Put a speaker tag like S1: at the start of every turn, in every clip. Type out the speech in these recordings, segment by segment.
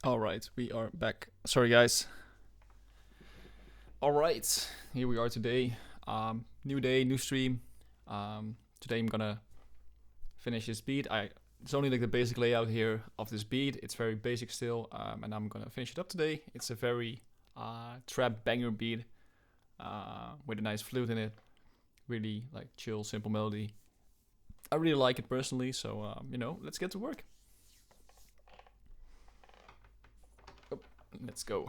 S1: Alright, we are back. Sorry, guys. Alright, here we are today. New day, new stream. Today I'm gonna finish this beat. It's only like the basic layout here of this beat. It's very basic still, and I'm gonna finish it up today. It's a very trap banger beat with a nice flute in it. Really like chill, simple melody. I really like it personally, so let's get to work. Let's go.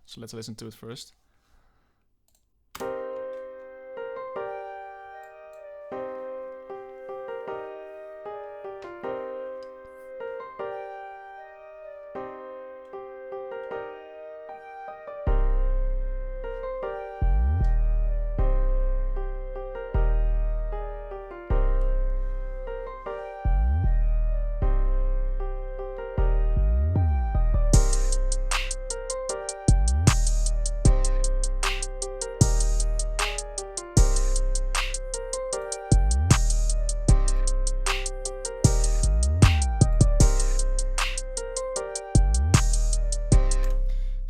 S1: So let's listen to it first.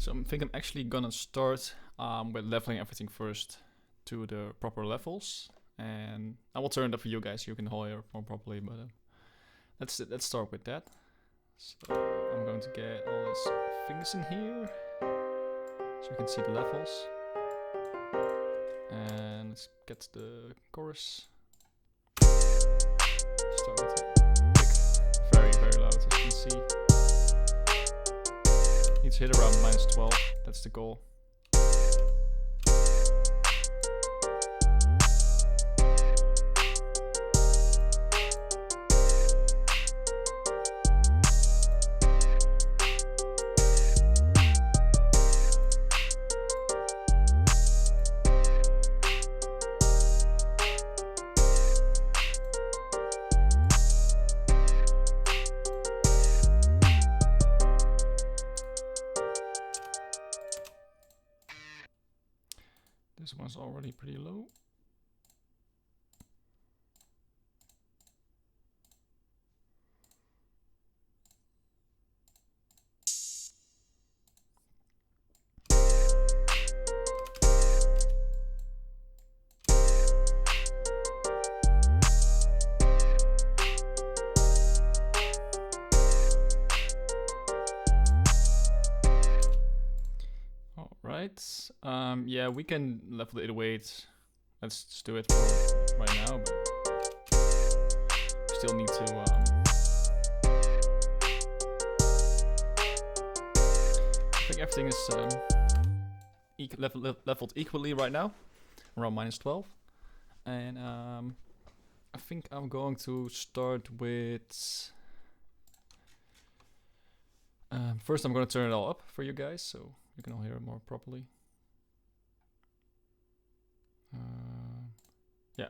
S1: I think I'm actually gonna start with leveling everything first to the proper levels, and I will turn it up for you guys so you can hear more properly. But let's start with that. So I'm going to get all these things in here so you can see the levels, and let's get the chorus. Start with it very loud, as you can see. Need to hit around -12, that's the goal. This one's already pretty low. Yeah, we can level the 808. Let's just do it for right now, but we still need to I think everything is leveled equally right now, around -12. And I think I'm going to start with first I'm going to turn it all up for you guys so you can all hear it more properly. Yeah.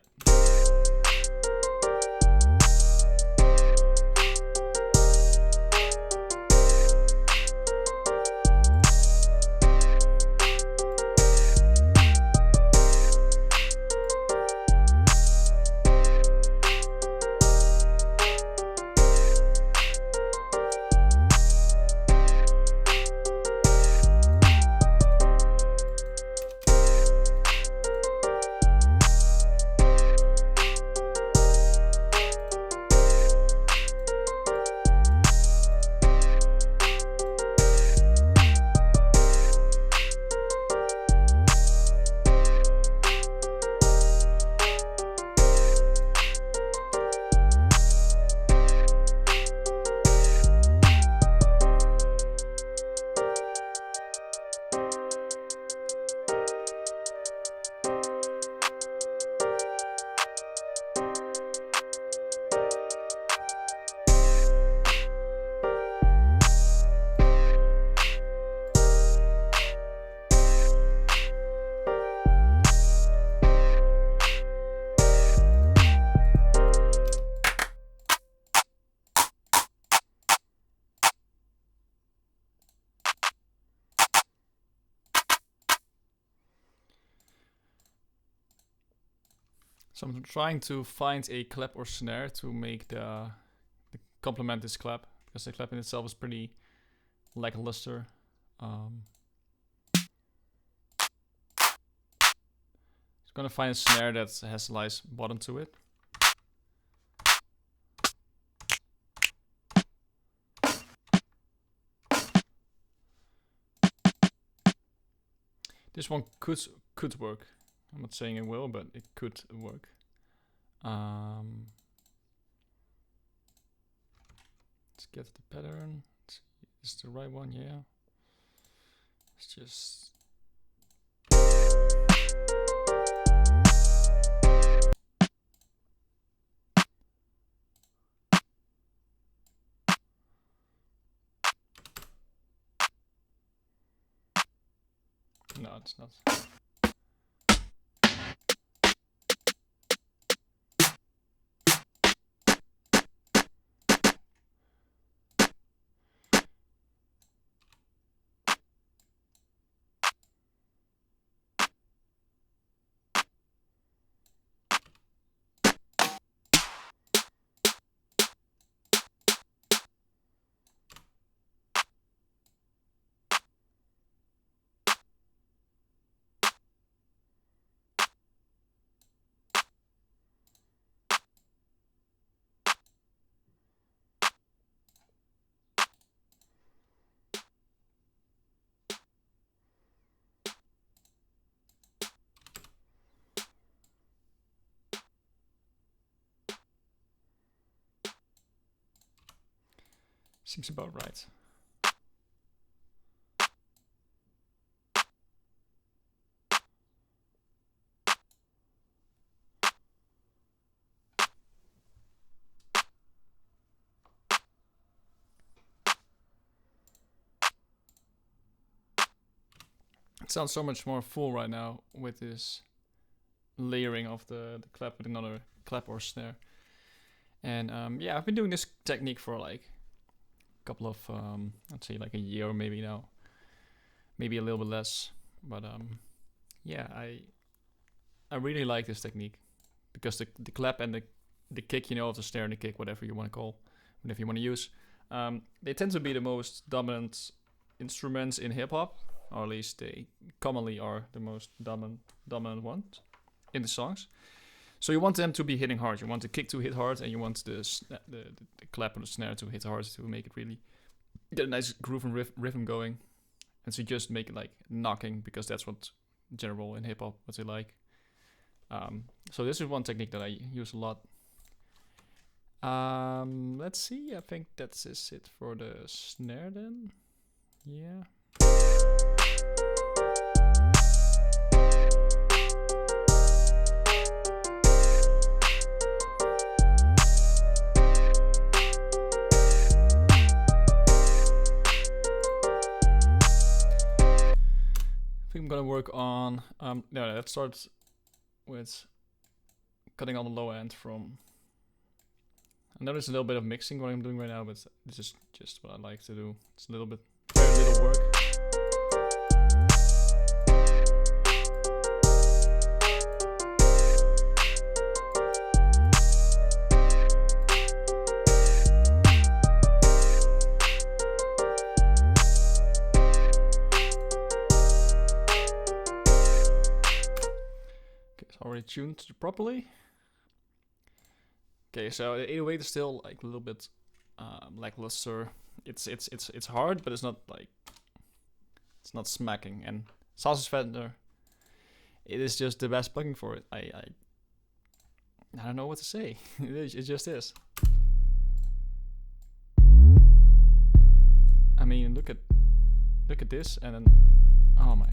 S1: So I'm trying to find a clap or snare to make the complement this clap, because the clap in itself is pretty lackluster. Just gonna find a snare that has a nice bottom to it. This one could work. I'm not saying it will, but it could work. Let's get the pattern. Is the right one? Yeah. Let's just. No, it's not. Seems about right. It sounds so much more full right now with this layering of the clap with another clap or snare. And yeah, I've been doing this technique for like a couple of, I'd say like a year maybe now. Maybe a little bit less. But yeah, I really like this technique. Because the clap and the kick, you know, of the snare and the kick, whatever you want to call, whatever you want to use, they tend to be the most dominant instruments in hip-hop. Or at least they commonly are the most dominant ones in the songs. So you want them to be hitting hard. You want the kick to hit hard, and you want the clap and the snare to hit hard to make it really get a nice groove and rhythm going. And so just make it like knocking, because that's what general in hip hop what they like. So this is one technique that I use a lot. Let's see. I think that's it for the snare then. Yeah. I think I'm gonna work on no, let's start with cutting on the low end from. I know there's a little bit of mixing what I'm doing right now, but this is just what I like to do. It's a little bit, very little work. Already tuned properly. Okay, so the 808 is still like a little bit lackluster. It's hard, but it's not like it's not smacking. And Sausage Fender, it is just the best plugin for it. I don't know what to say. It just is. I mean, look at this, and then oh my.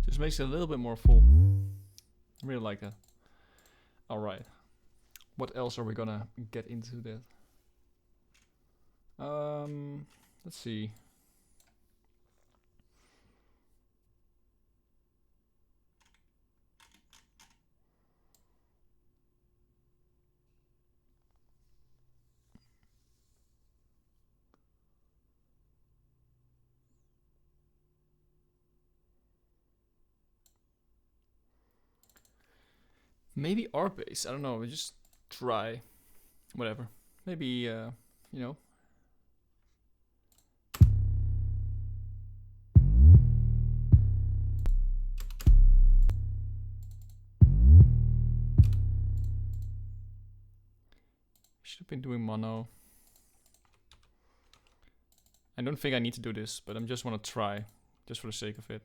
S1: Just makes it a little bit more full. I really like that. Alright. What else are we gonna get into that? Let's see. Maybe art base. I don't know. Just try. Whatever. Maybe, you know. Should have been doing mono. I don't think I need to do this, but I just want to try. Just for the sake of it.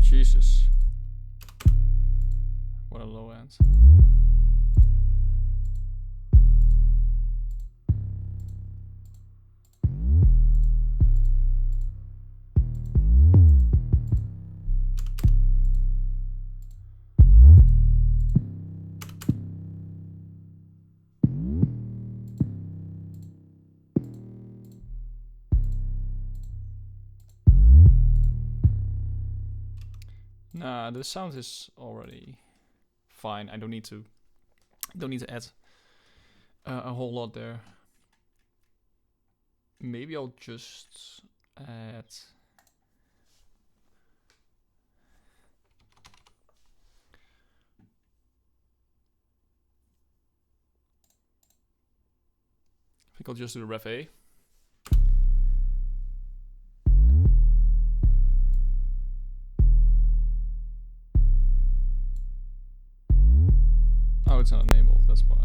S1: Jesus. What a low end. Nah, the sound is already fine. I don't need to add a whole lot there. Maybe I'll just add I think I'll just do the ref A. Oh, it's not enabled, that's why.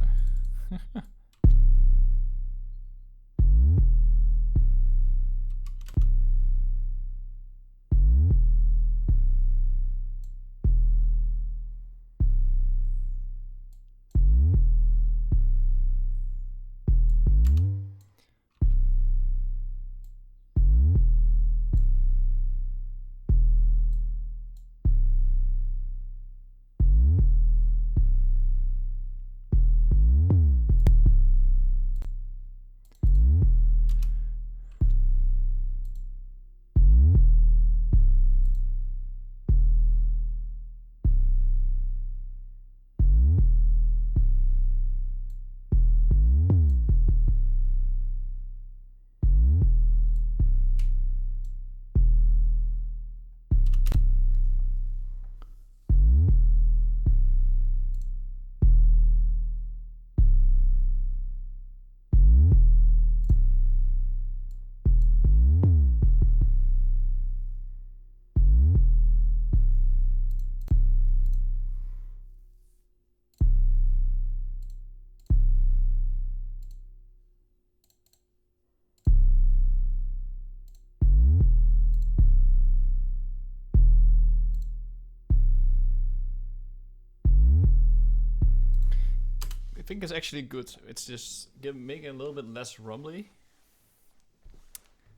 S1: I think it's actually good. It's just making it a little bit less rumbly,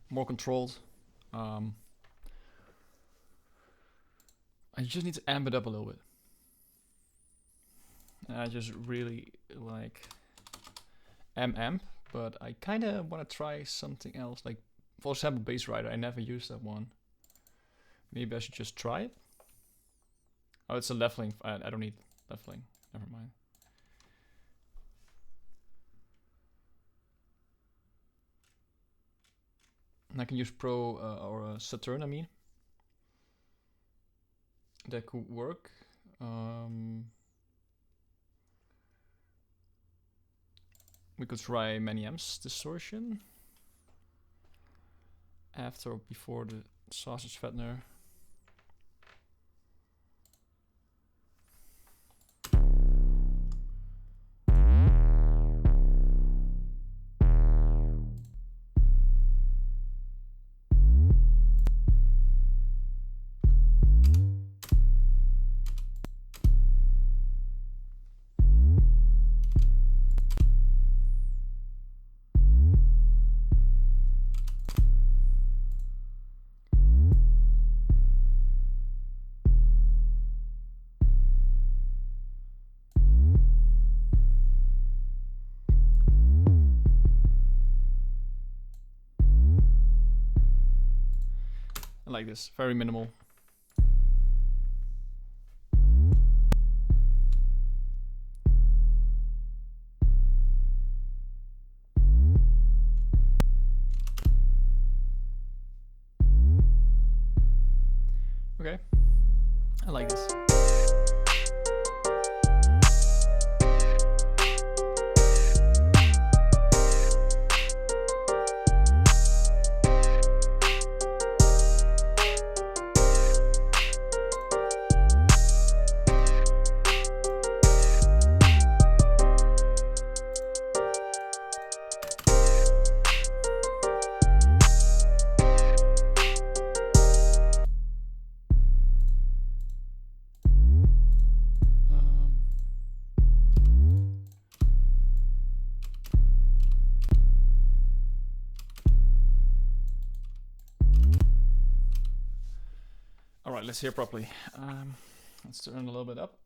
S1: more controlled. I just need to amp it up a little bit. I just really like amp, but I kind of want to try something else. Like, for example, Bass Rider. I never used that one. Maybe I should just try it. Oh, it's a leveling. I don't need leveling. Never mind. And I can use Pro or Saturn, I mean. That could work. We could try many amps distortion. After or before the sausage fattener. like this, very minimal. Okay, I like this. Alright, let's hear properly. Let's turn a little bit up.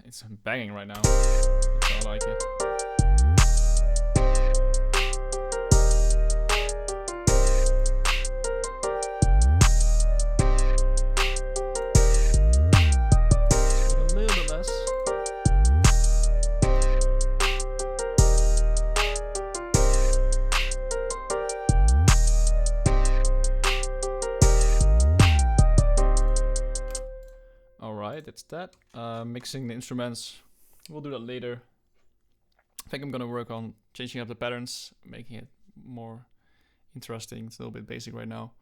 S1: It's banging right now. That's how I like it. Let's make a little bit less. Alright, that's that. Mixing the instruments. We'll do that later. I think I'm gonna work on changing up the patterns, making it more interesting. It's a little bit basic right now.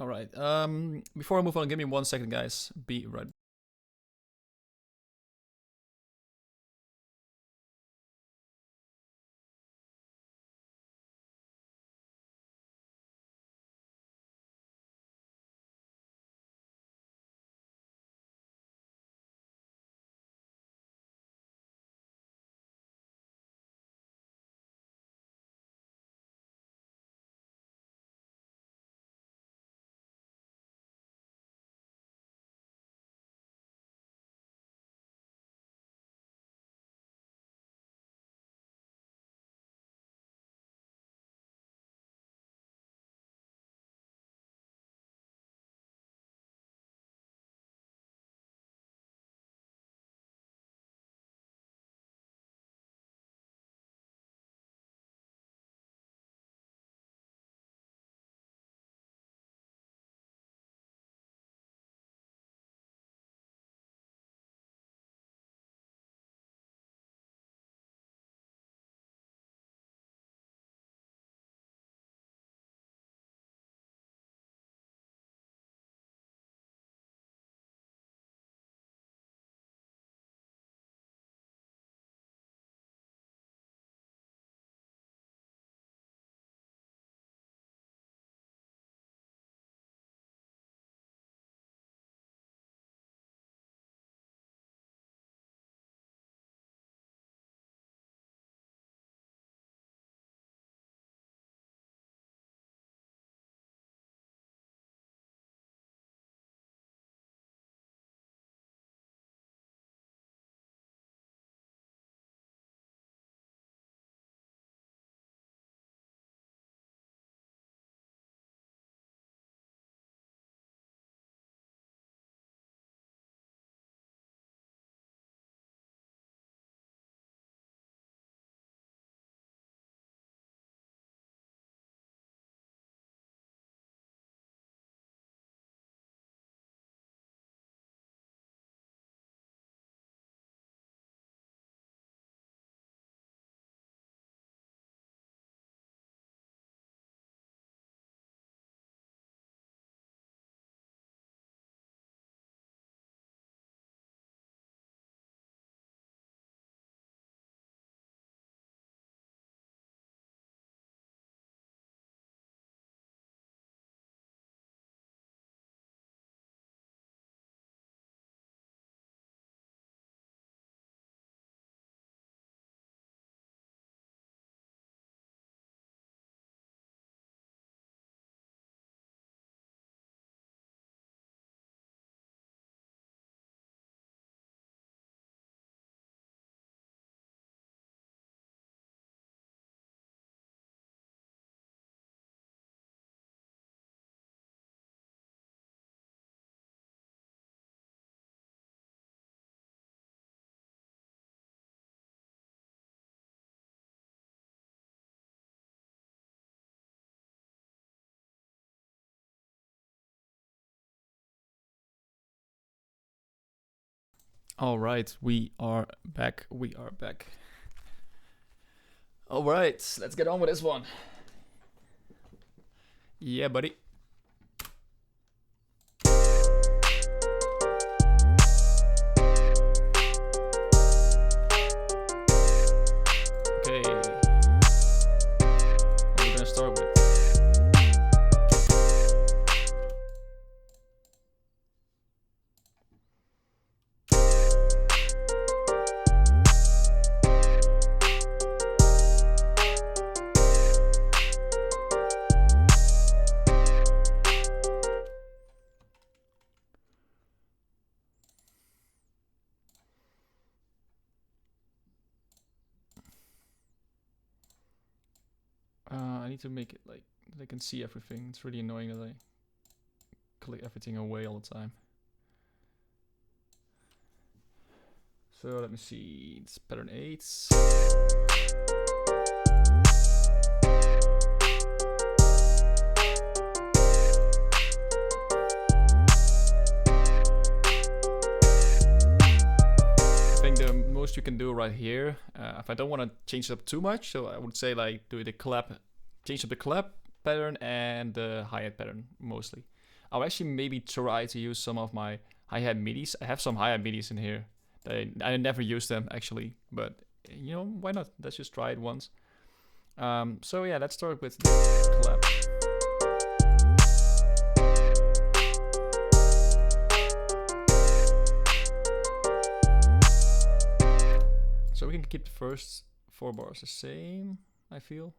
S1: Alright, before I move on, give me 1 second, guys. Be right back. All right, we are back. All right, let's get on with this one. Yeah, buddy. Okay. What are we gonna start with? I need to make it like that I can see everything. It's really annoying that I click everything away all the time. So let me see. It's pattern 8. I think the most you can do right here, if I don't want to change it up too much, so I would say like do the clap, change up the clap pattern and the hi-hat pattern mostly. I'll actually maybe try to use some of my hi-hat midis. I have some hi-hat midis in here. I never use them actually, but you know, why not? Let's just try it once. So yeah, let's start with clap. So we can keep the first 4 bars the same, I feel.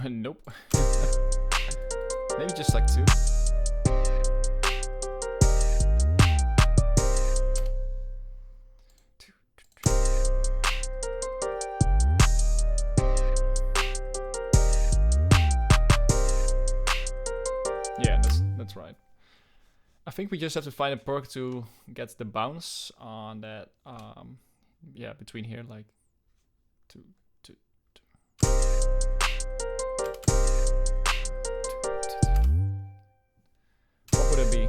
S1: Nope. Maybe just like 2. Yeah, that's right. I think we just have to find a perk to get the bounce on that. Yeah, between here, like 2, 2, 2. What would it be?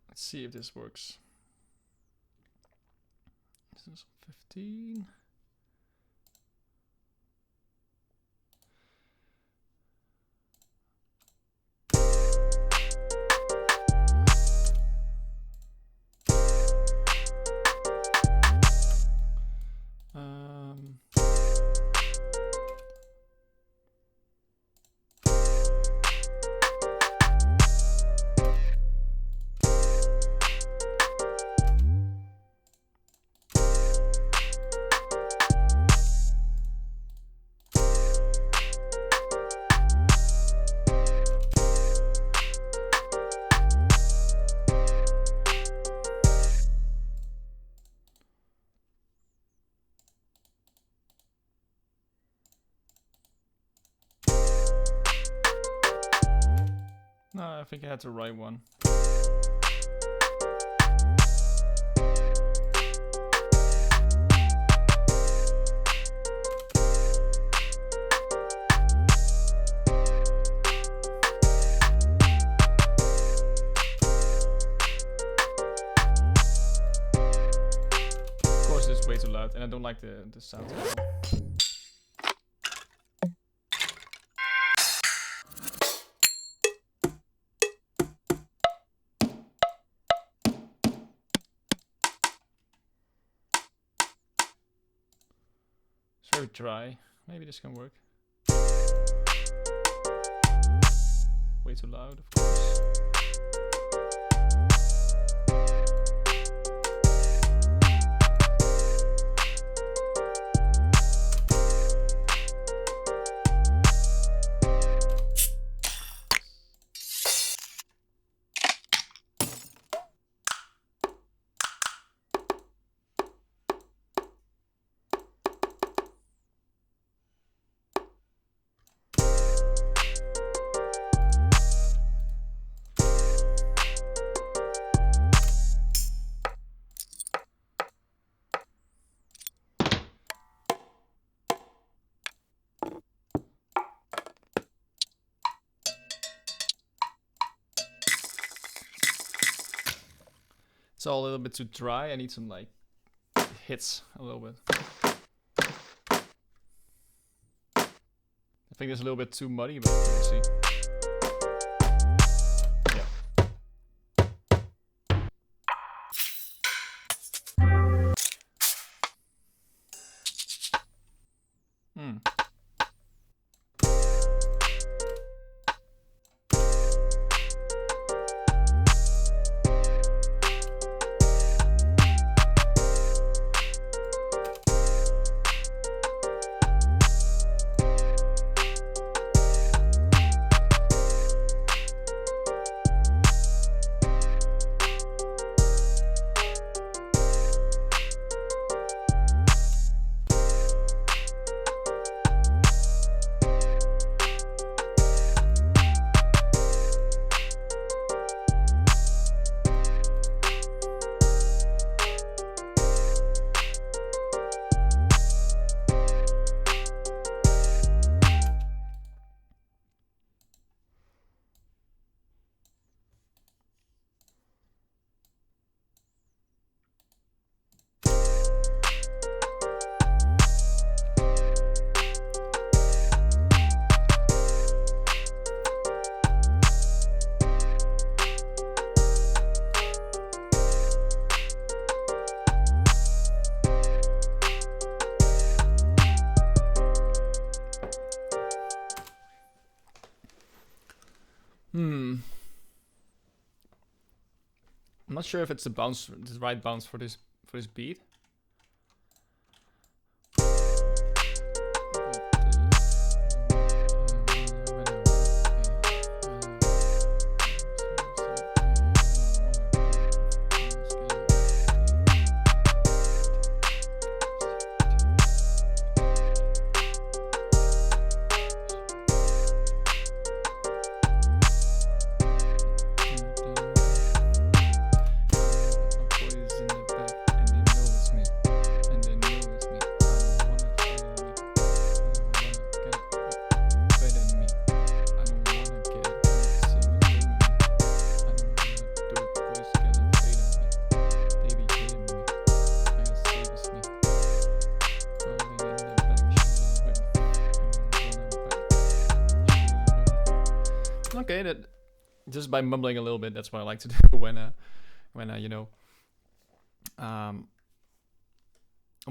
S1: Let's see if this works. This is 15. No, I think I had the right one. Of course, it's way too loud, and I don't like the sound at all. Very dry. Maybe this can work. Way too loud, of course. It's all a little bit too dry. I need some like hits a little bit. I think it's a little bit too muddy, but we'll see. I'm not sure if it's the right bounce for this beat. Okay, that just by mumbling a little bit, that's what I like to do when you know, when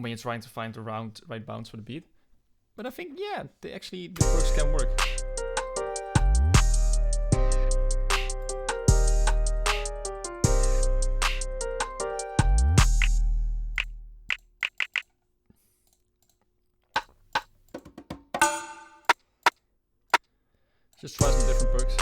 S1: you're trying to find the right bounce for the beat. But I think, yeah, the perks can work. Just try some different perks.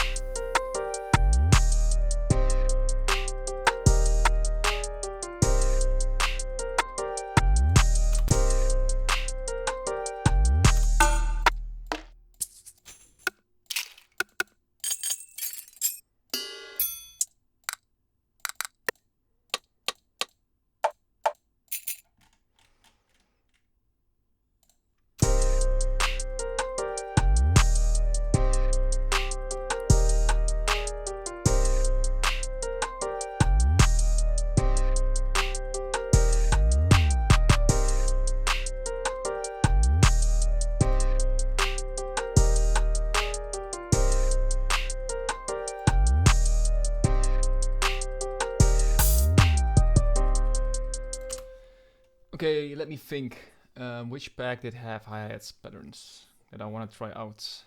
S1: Okay, let me think. Which pack did have hi-hats patterns that I want to try out?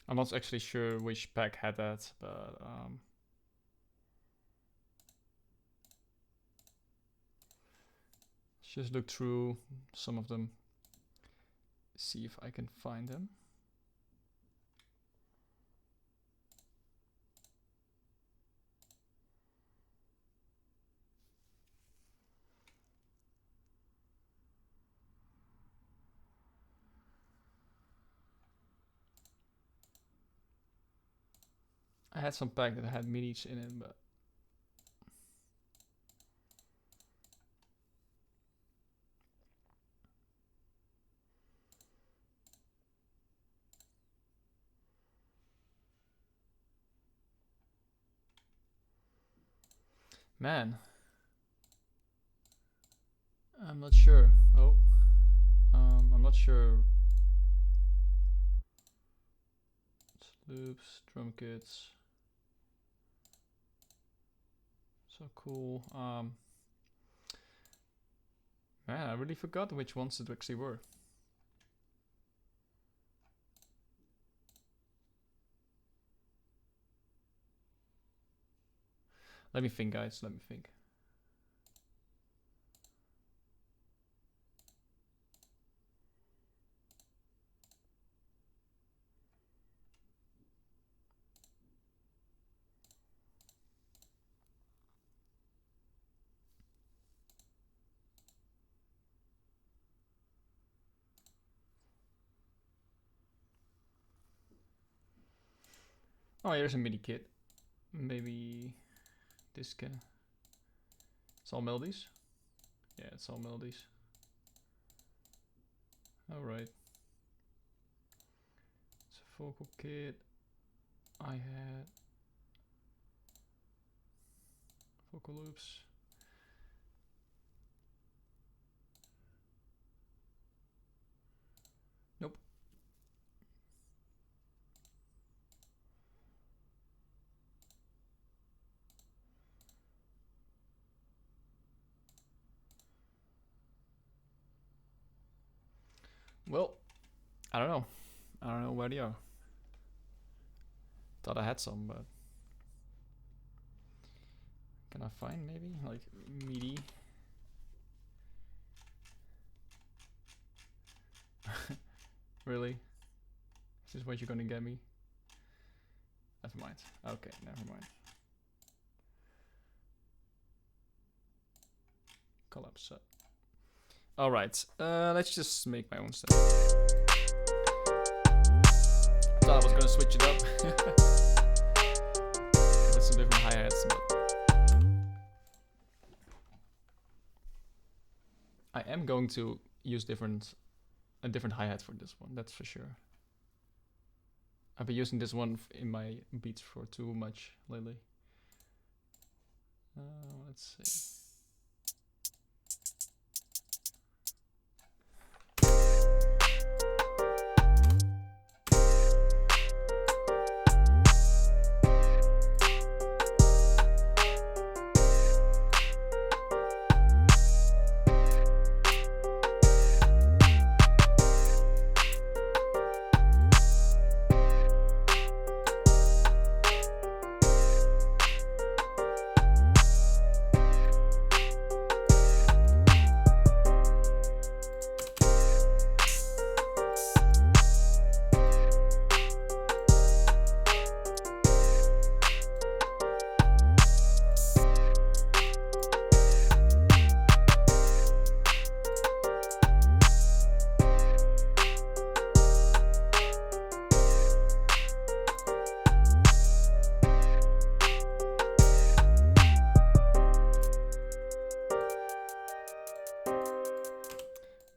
S1: I'm not actually sure which pack had that, but let's just look through some of them, see if I can find them. I had some pack that had midis in it, but man, I'm not sure. Oh, I'm not sure. Loops, drum kits. So cool. Man, I really forgot which ones it actually were. Let me think, guys. Let me think. Oh, here's a MIDI kit. Maybe this can. It's all melodies. Yeah, it's all melodies. All right. It's a vocal kit. I had vocal loops. Nope. Well, I don't know. I don't know where they are. Thought I had some, but can I find maybe like MIDI? Really? Is this what you're gonna get me? Never mind. Okay, never mind. Collapse up. Alright, let's just make my own stuff. Thought I was gonna switch it up. With some different hi-hats, but I am going to use a different hi-hat for this one, that's for sure. I've been using this one in my beats for too much lately. Let's see.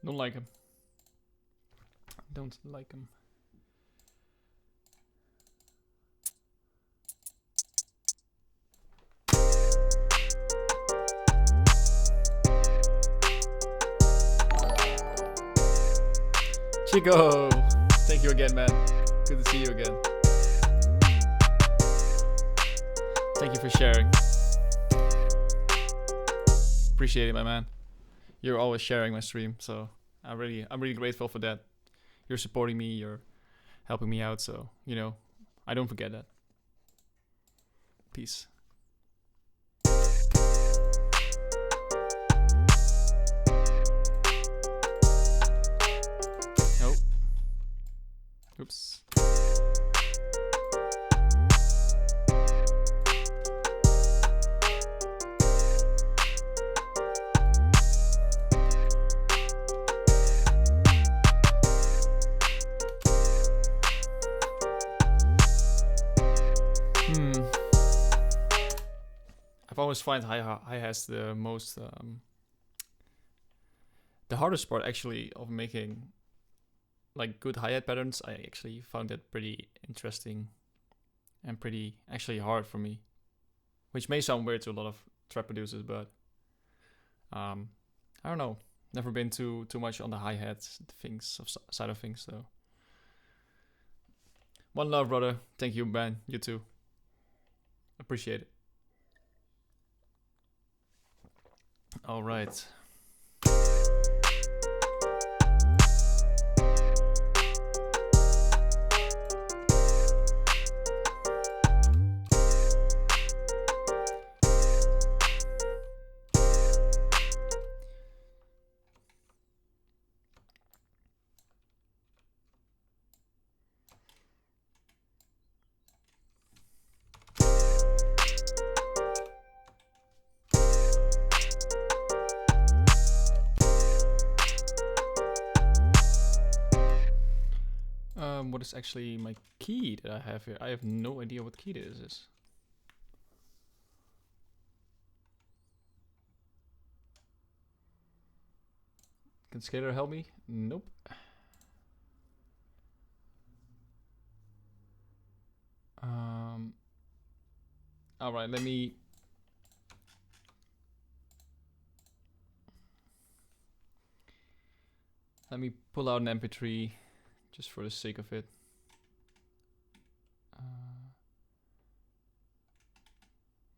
S1: Don't like him. Don't like him. Chico! Thank you again, man. Good to see you again. Thank you for sharing. Appreciate it, my man. You're always sharing my stream, so I'm really grateful for that. You're supporting me, you're helping me out, so you know, I don't forget that. Peace. Oh. Oops. I've always find hi-hats the most, the hardest part actually of making like good hi-hat patterns. I actually found it pretty interesting and pretty actually hard for me, which may sound weird to a lot of trap producers, but I don't know. Never been too much on the hi-hat things side of things, so. One love, brother. Thank you, man. You too. Appreciate it. All right. What is actually my key that I have here? I have no idea what key this is. Can Scalar help me? Nope. All right, let me pull out an MP3 just for the sake of it.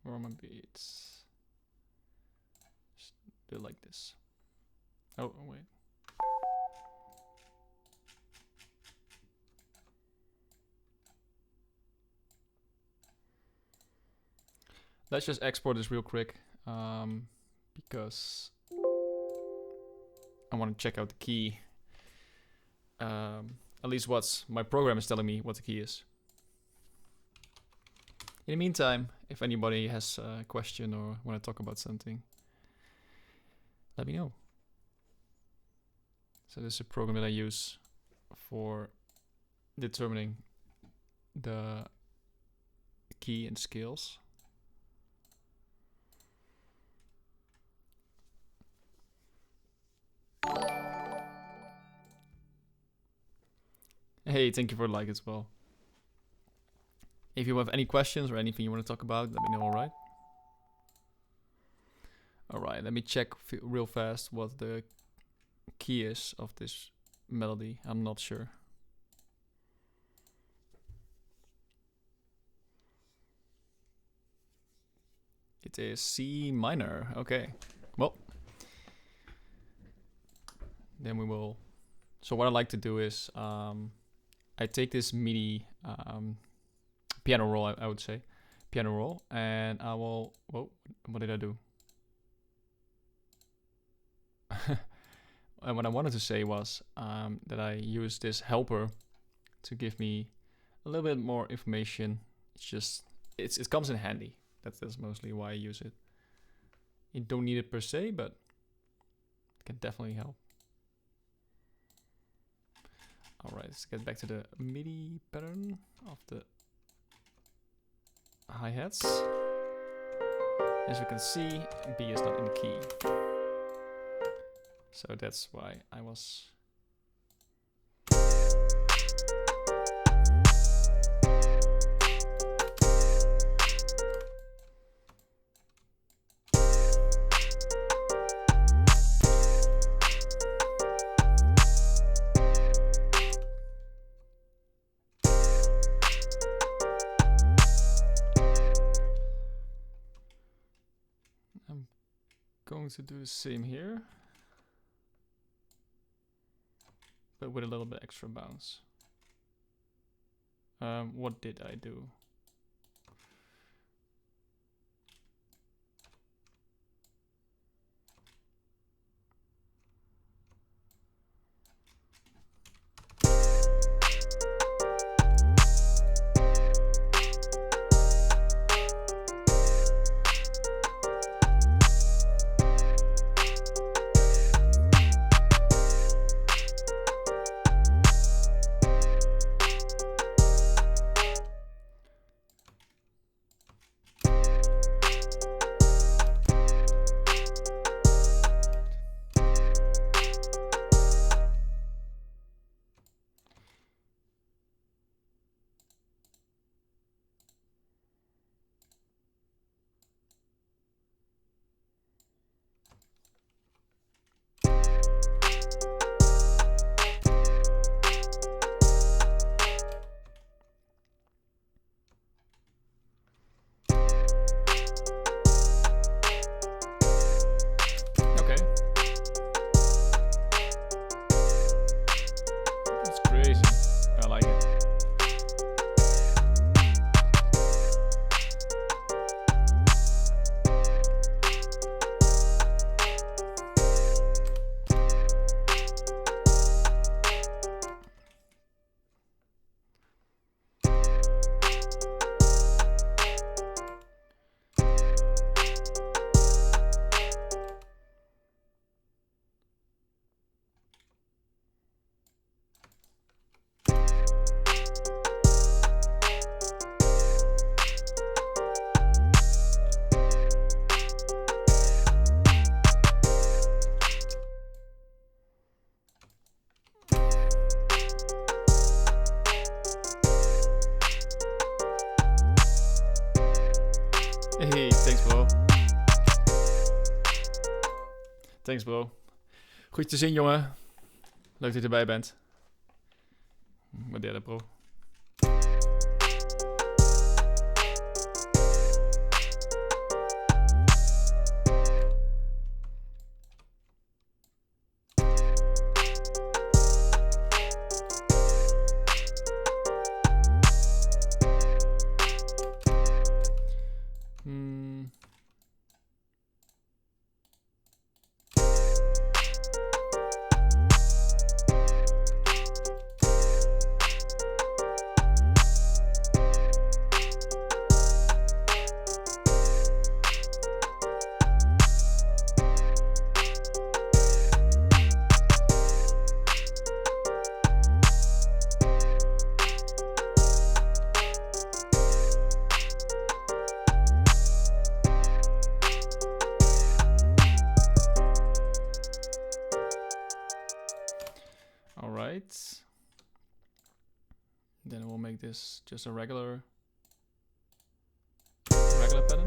S1: Where are my beats? Just do it like this. Oh, wait. let's just export this real quick, because I want to check out the key. At least what's my program is telling me what the key is. In the meantime, if anybody has a question or want to talk about something, let me know. So this is a program that I use for determining the key and scales. Hey, thank you for the like as well. If you have any questions or anything you want to talk about, let me know, alright? Alright, let me check real fast what the key is of this melody. I'm not sure. It is C minor. Okay, well, then we will. So what I like to do is I take this MIDI piano roll, I would say, piano roll, and I will. Whoa, what did I do? And what I wanted to say was that I use this helper to give me a little bit more information. It's just it comes in handy. That's mostly why I use it. You don't need it per se, but it can definitely help. Alright, let's get back to the MIDI pattern of the hi-hats. As you can see, B is not in the key. So that's why I was... going to do the same here, but with a little bit extra bounce. What did I do? Hey, thanks bro. Thanks bro. Goed te zien jongen. Leuk dat je erbij bent. Waardeer dat bro. Then we'll make this just a regular pattern.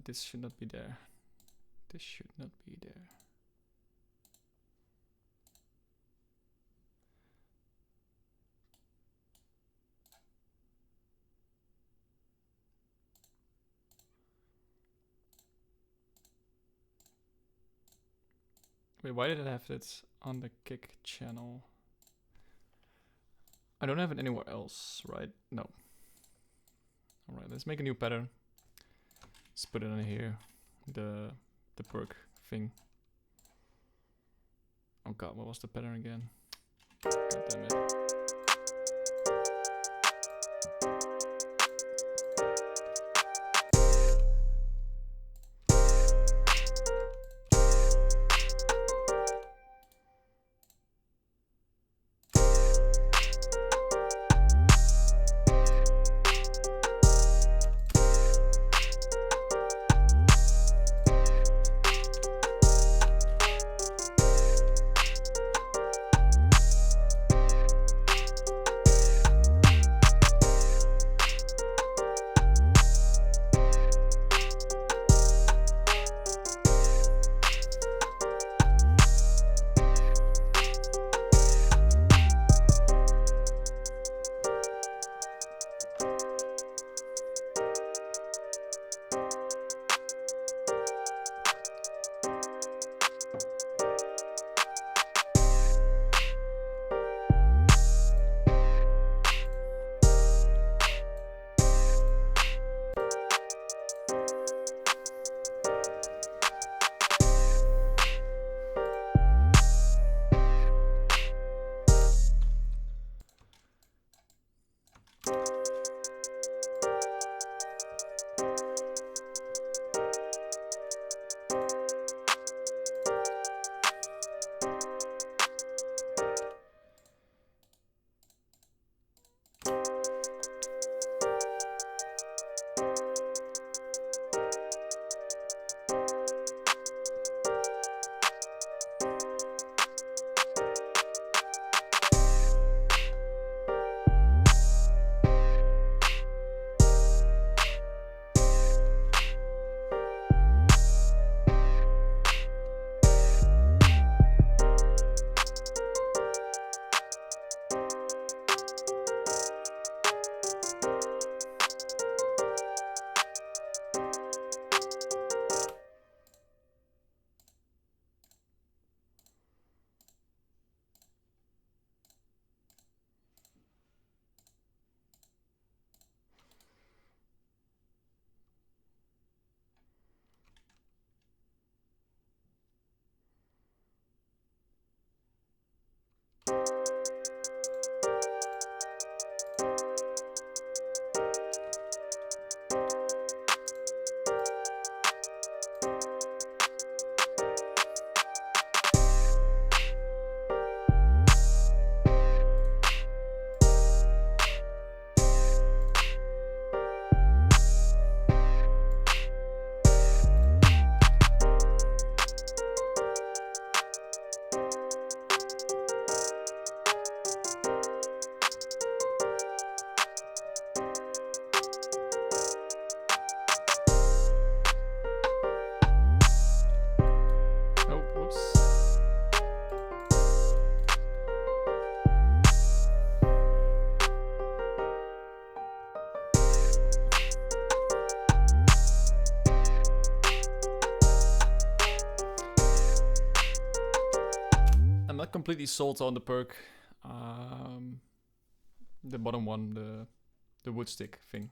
S1: This should not be there. This should not be there. Wait, why did I have it on the kick channel? I don't have it anywhere else, right? No. Alright, let's make a new pattern. Let's put it on here. The perk thing. Oh god, what was the pattern again? God damn it. I'm not completely sold on the perk. The bottom one, the wood stick thing.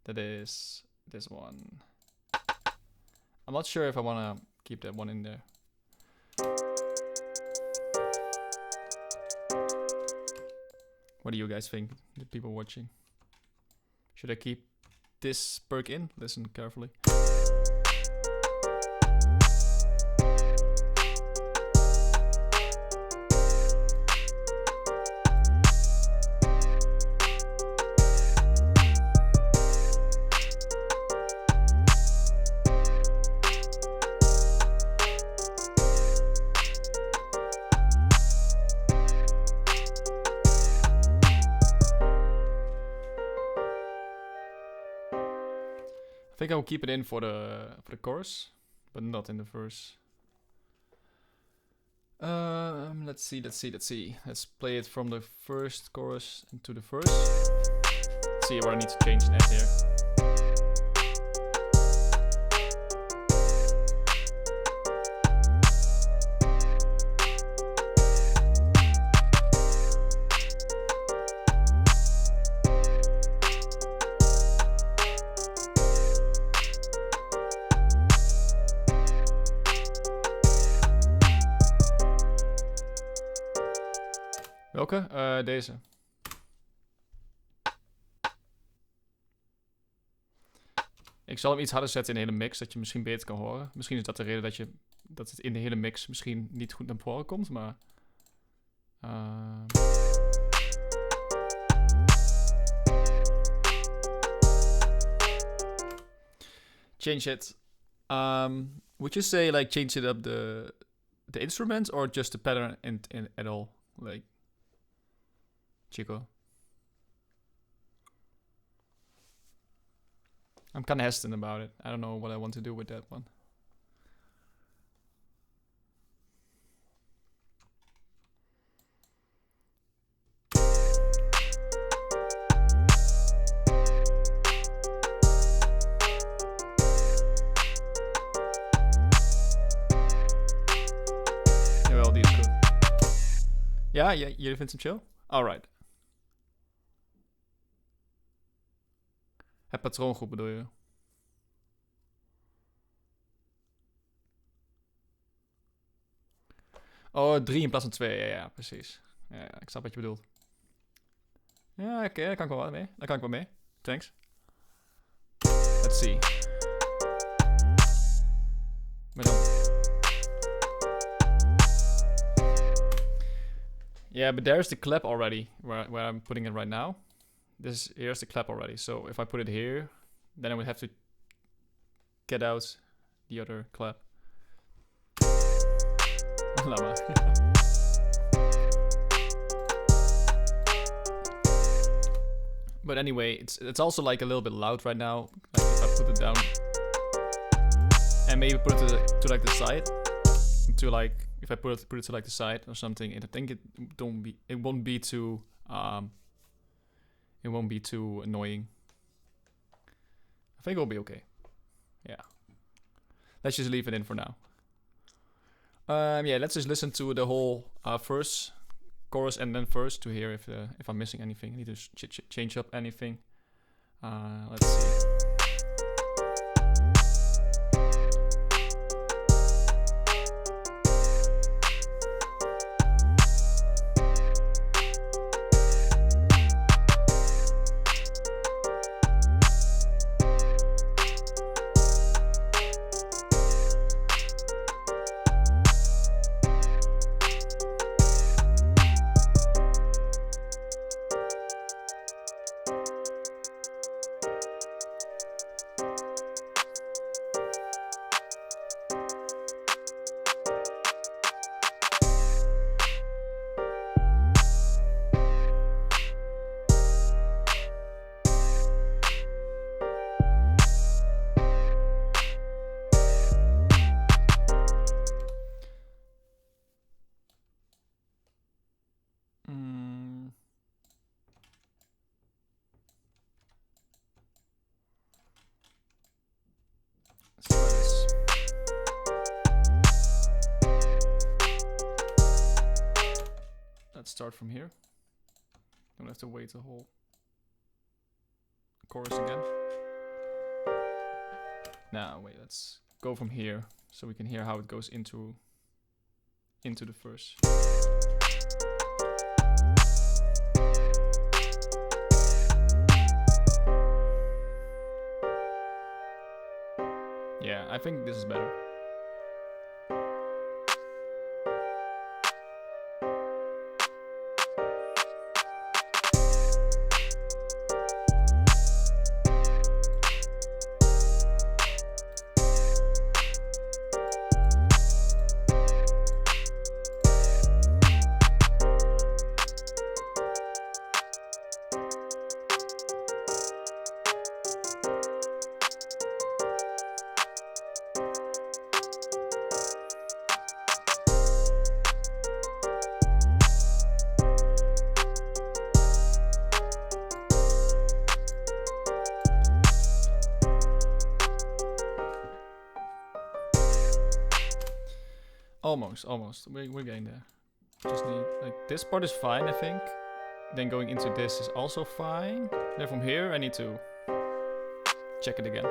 S1: That is this one. I'm not sure if I wanna keep that one in there. What do you guys think, the people watching? Should I keep this perk in? Listen carefully. I think I will keep it in for the chorus, but not in the verse. Let's see. Let's play it from the first chorus into the verse. Let's see where I need to change that here. Welke? Deze. Ik zal hem iets harder zetten in de hele mix, dat je misschien beter kan horen. Misschien is dat de reden dat het in de hele mix misschien niet goed naar voren komt, maar... change it. Would you say like change it up the instruments or just the pattern in at all? Like... Chico. I'm kind of hesitant about it. I don't know what I want to do with that one. Jawel, die is goed. Ja, jullie vindt hem chill? Alright. Het patroongroep bedoel je? Oh, 3 in plaats van 2. Ja, precies. Ja, ik snap wat je bedoelt. Ja, oké, daar kan ik wel mee. Daar kan ik wel mee. Thanks. Let's see. Maar dan... Yeah, but there's the clap already, where I'm putting it right now. Here's the clap already. So if I put it here, then I would have to get out the other clap. Lama. But anyway, it's also like a little bit loud right now. Like if I put it down and maybe put it to like the side, to like if I put it to like the side or something, and I think it won't be too annoying. I think it'll be okay. Yeah. Let's just leave it in for now. Yeah, let's just listen to the whole verse, chorus, and then verse to hear if I'm missing anything. I need to change up anything. Let's see. let's start from here. Don't have to wait the whole chorus again. Now wait, let's go from here so we can hear how it goes into the verse. Yeah, I think this is better. Almost. We're getting there. Just need, like, this part is fine, I think. Then going into this is also fine. Then from here, I need to check it again.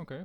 S1: Okay.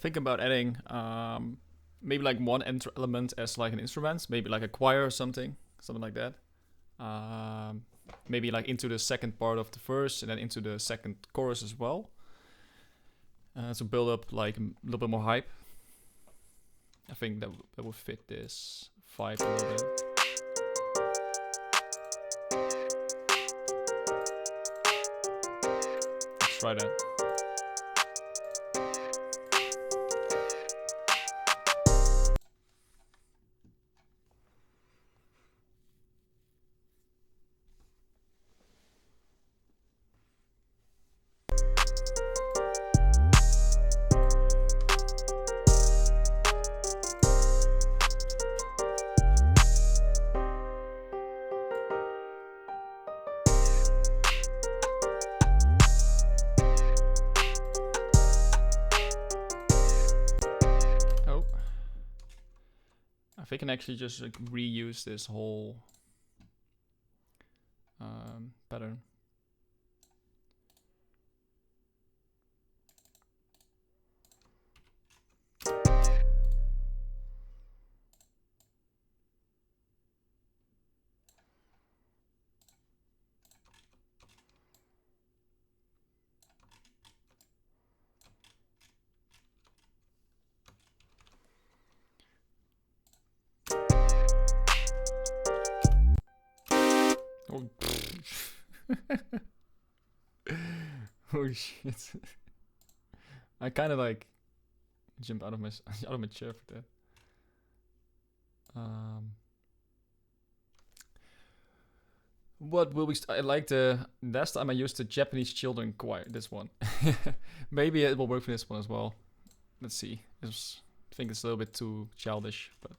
S1: think about adding maybe like one element as like an instrument, maybe like a choir or something like that. Maybe like into the second part of the verse and then into the second chorus as well. To build up like a little bit more hype. I think that would fit this vibe a little bit. Let's try that. If I can actually just like, reuse this whole pattern. Oh, oh shit! I kind of like jump out of my chair for that. What will we? I like the last time I used the Japanese children choir. This one, maybe it will work for this one as well. Let's see. I think it's a little bit too childish, but.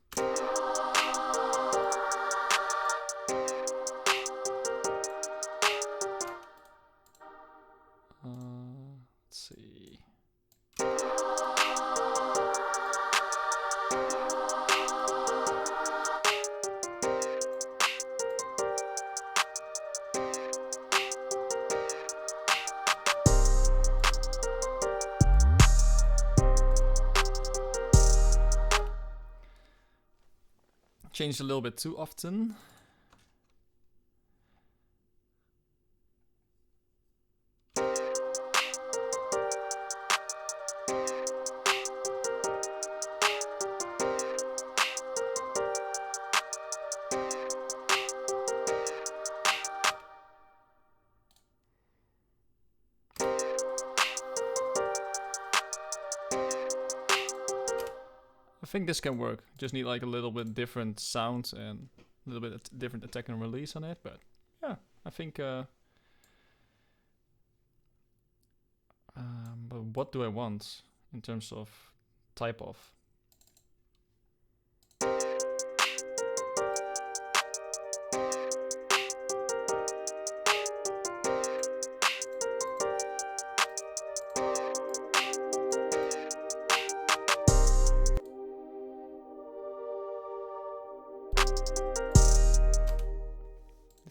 S1: Let's see. Changed a little bit too often. I think this can work. Just need like a little bit different sound and a little bit different attack and release on it. But yeah, I think. But what do I want in terms of type of?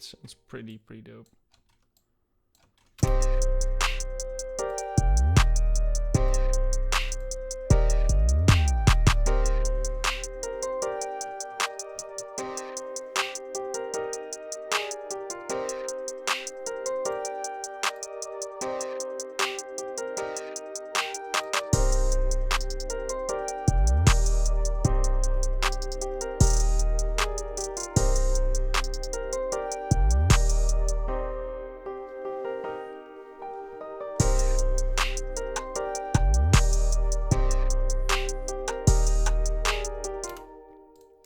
S1: Sounds pretty dope.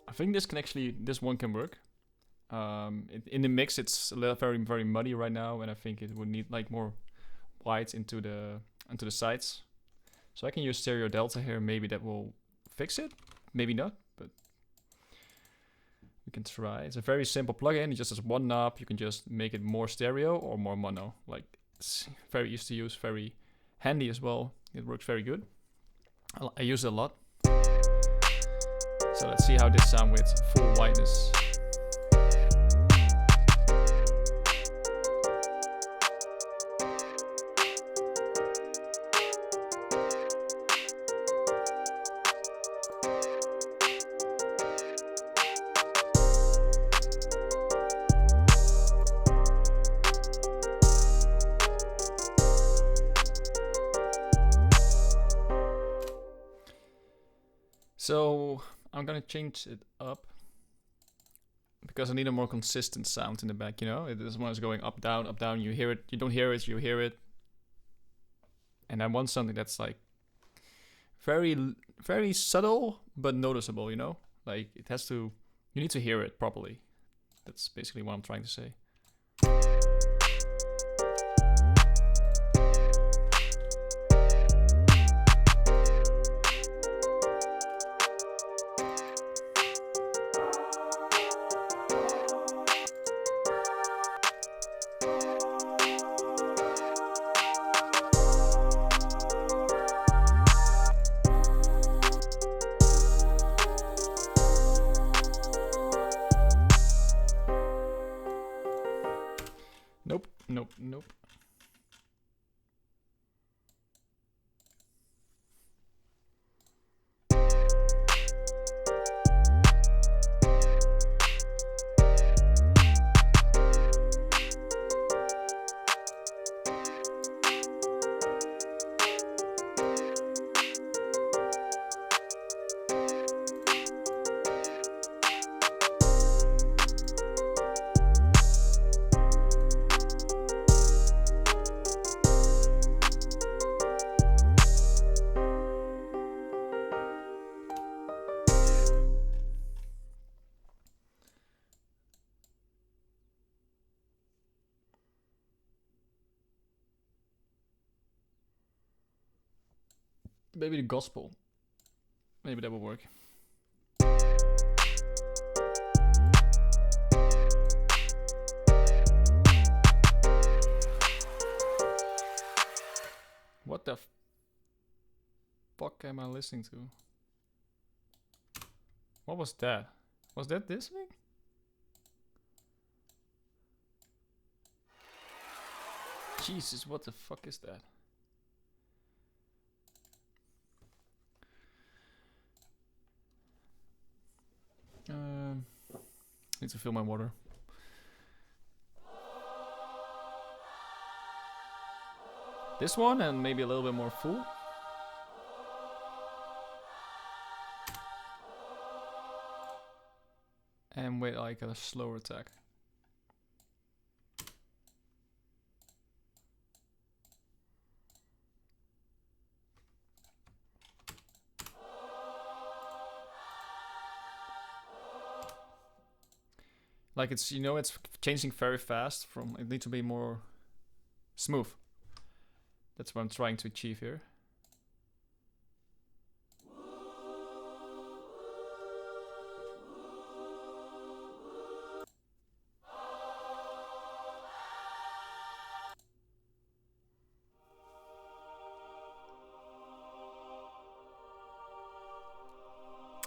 S1: I think this one can work. In the mix, it's a little very muddy right now, and I think it would need like more white into the sides. So I can use stereo delta here. Maybe that will fix it. Maybe not, but we can try. It's a very simple plugin. It just has one knob. You can just make it more stereo or more mono. Like it's very easy to use, very handy as well. It works very good. I use it a lot. So let's see how this sounds with full whiteness. So I'm gonna change it up because I need a more consistent sound in the back, you know? This one is going up, down, you hear it, you don't hear it, you hear it. And I want something that's like very subtle but noticeable, you know? Like it has to, you need to hear it properly. That's basically what I'm trying to say. Nope. Maybe the gospel. Maybe that will work. What the fuck am I listening to? What was that? Was that this thing? Jesus, what the fuck is that? Need to fill my water. This one and maybe a little bit more full. And wait, like a slower attack. Like it's, you know, it's changing very fast from, it needs to be more smooth. That's what I'm trying to achieve here.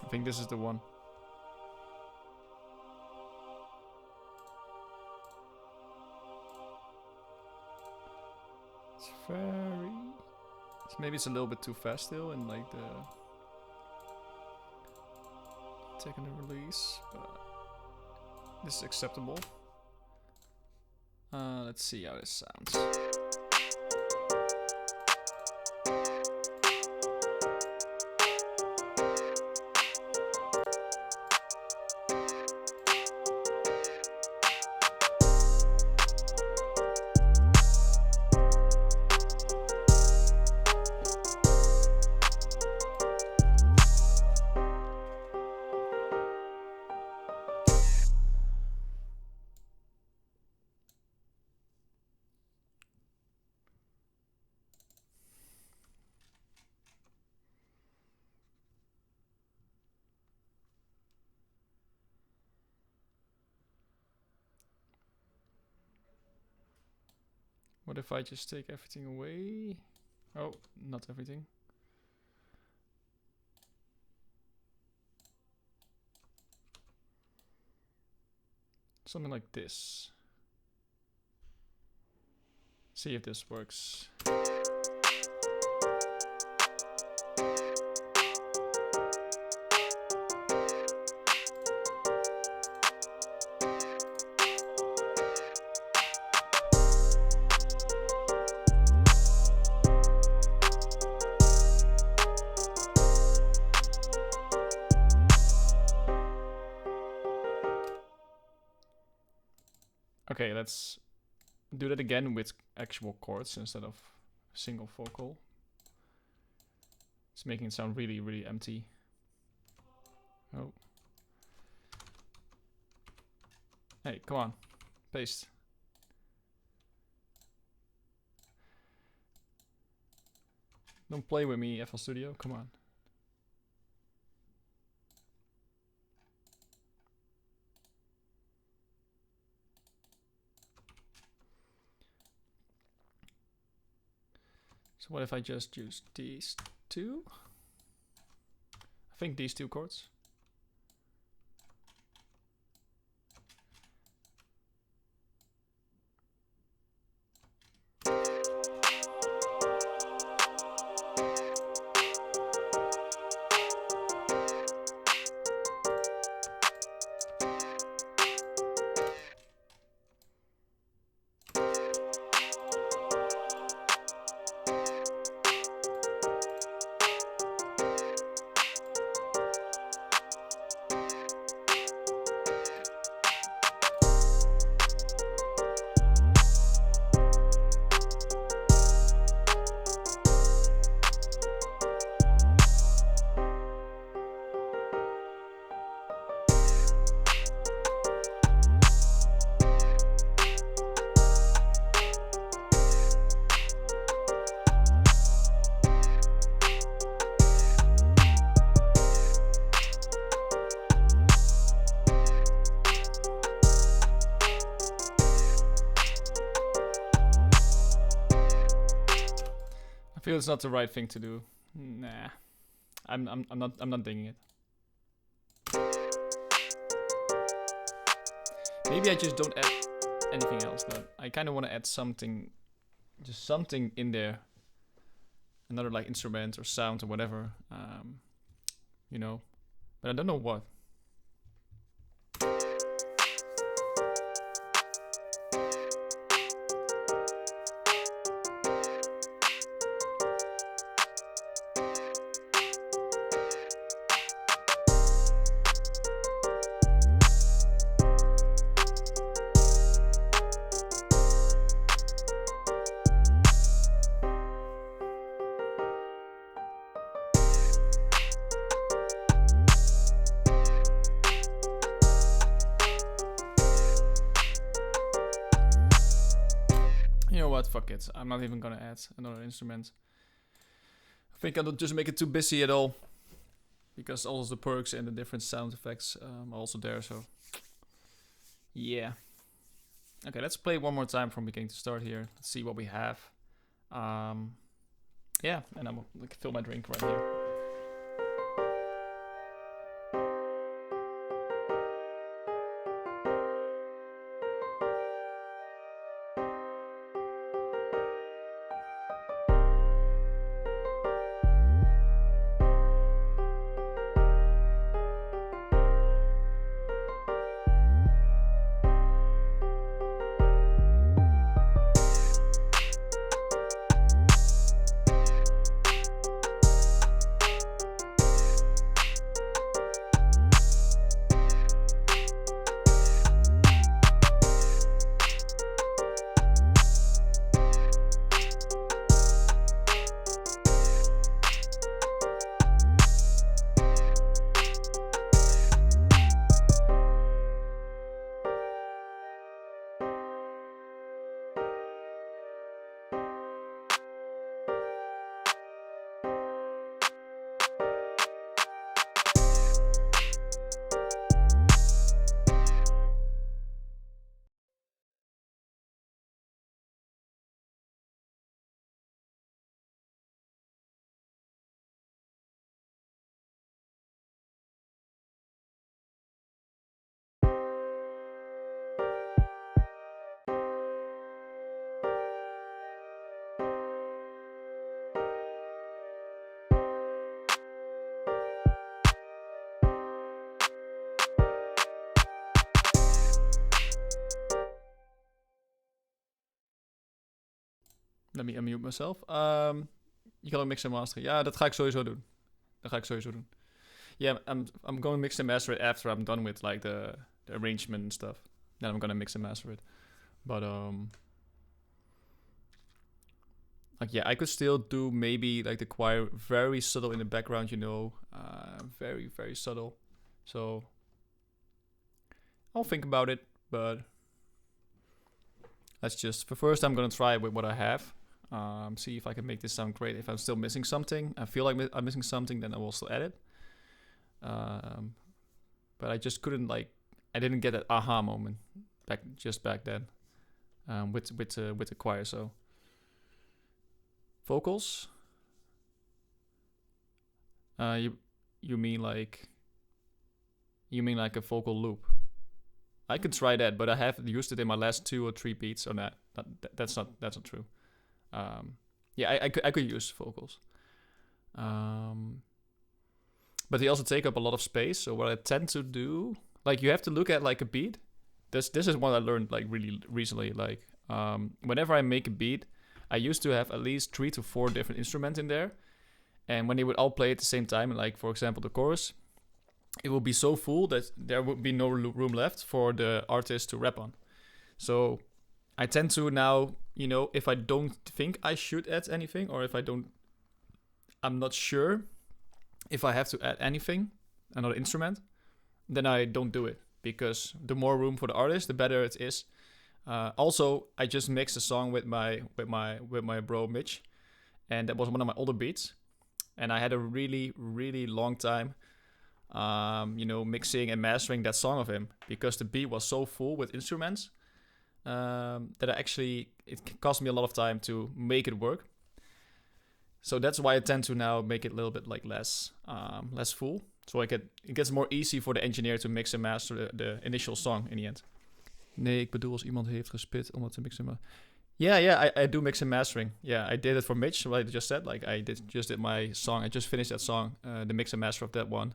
S1: I think this is the one. Maybe it's a little bit too fast still in like the taking the release, but this is acceptable. Let's see how this sounds. What if I just take everything away? Oh, not everything. Something like this. See if this works. Okay, let's do that again with actual chords instead of single vocal. It's making it sound really, really empty. Oh. Hey, come on. Paste. Don't play with me, FL Studio. Come on. So what if I just use these two? I think these two chords. I feel it's not the right thing to do. Nah, I'm not digging it. Maybe I just don't add anything else, but I kind of want to add something, just something in there. Another like instrument or sound or whatever, you know. But I don't know what. You know what, fuck it. I'm not even gonna add another instrument. I think I'll just make it too busy at all. Because all of the perks and the different sound effects are also there, so... Yeah. Okay, let's play one more time from beginning to start here. Let's see what we have. Yeah, and I'm gonna fill my drink right here. Let me unmute myself. Je kan ook mixen en masteren. Ja, dat ga ik sowieso doen. Yeah, I'm going to mix and master it after I'm done with like the arrangement and stuff. Then I'm gonna mix and master it. But like yeah, I could still do maybe like the choir very subtle in the background, very very subtle. So I'll think about it, but let's just for first I'm gonna try it with what I have. See if I can make this sound great. If I'm still missing something, I feel like I'm missing something, then I will still add it. But I just couldn't I didn't get that aha moment back then with the choir. So vocals. You mean like a vocal loop? I could try that, but I have used it in my last 2 or 3 beats. So that's not true. Yeah, I could use vocals. But they also take up a lot of space. So what I tend to do, like you have to look at like a beat. This is what I learned like really recently. Like whenever I make a beat, I used to have at least 3 to 4 different instruments in there. And when they would all play at the same time, like for example the chorus, it would be so full that there would be no room left for the artist to rap on. So I tend to now, if I don't think I should add anything, or if I'm not sure if I have to add anything, another instrument, then I don't do it, because the more room for the artist, the better it is. Also, I just mixed a song with my bro Mitch, and that was one of my older beats, and I had a really really long time, mixing and mastering that song of him, because the beat was so full with instruments that it cost me a lot of time to make it work. So that's why I tend to now make it a little bit like less full, so it gets more easy for the engineer to mix and master the initial song in the end. Nee, ik bedoel als iemand heeft gespit om het te mixen. Yeah, I do mix and mastering. Yeah, I did it for Mitch, what I just said. Like I just did my song. I just finished that song, the mix and master of that one.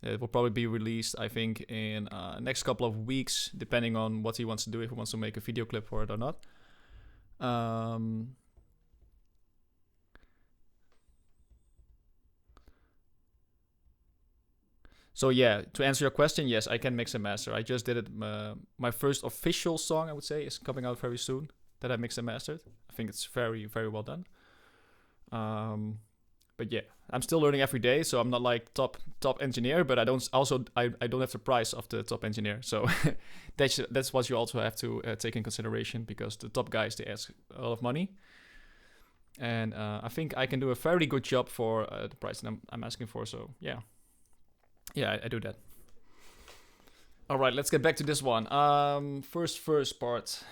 S1: It will probably be released, I think, in next couple of weeks, depending on what he wants to do, if he wants to make a video clip for it or not. So yeah, to answer your question, yes, I can mix and master. I just did it. My first official song, I would say, is coming out very soon, that I mixed and mastered. I think it's very, very well done. But yeah, I'm still learning every day, so I'm not like top engineer, but I don't have the price of the top engineer. So that's what you also have to take in consideration, because the top guys, they ask a lot of money. And I think I can do a very good job for the price that I'm asking for. So yeah. Yeah, I do that. All right, let's get back to this one. First part.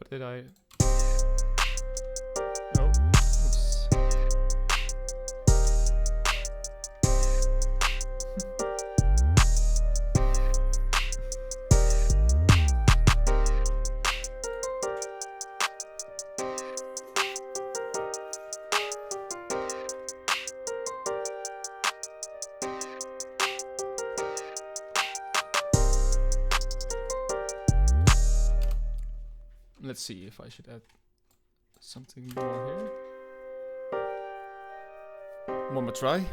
S1: Did I? No. Oops. Let's see if I should add something more here. One more try.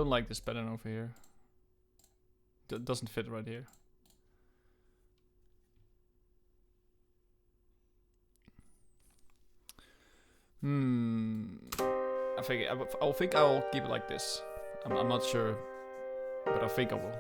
S1: don't like this pattern over here. That doesn't fit right here. I think I'll keep it like this. I'm not sure, but I think I will.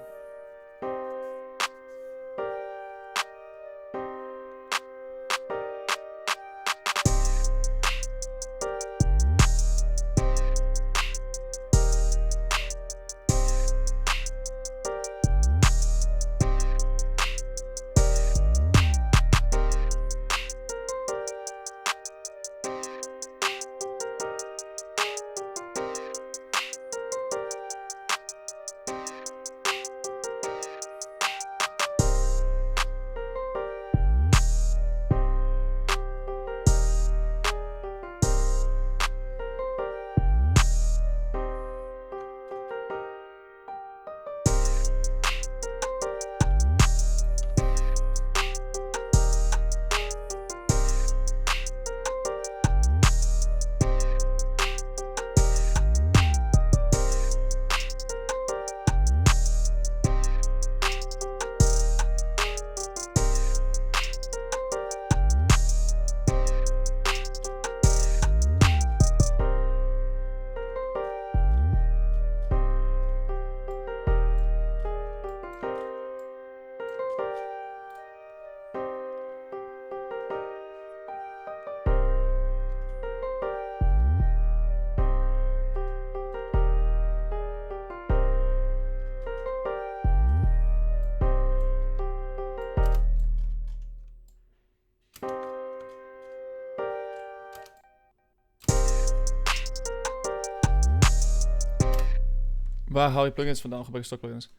S1: Waar haal je plugins vandaan? Gebruik stock plugins.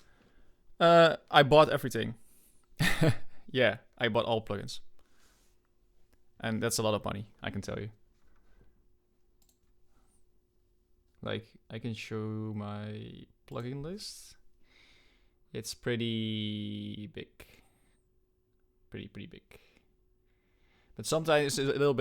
S1: I bought everything. Yeah, I bought all plugins. And that's a lot of money, I can tell you. Like, I can show my plugin list. It's pretty big. Pretty big. But sometimes it's a little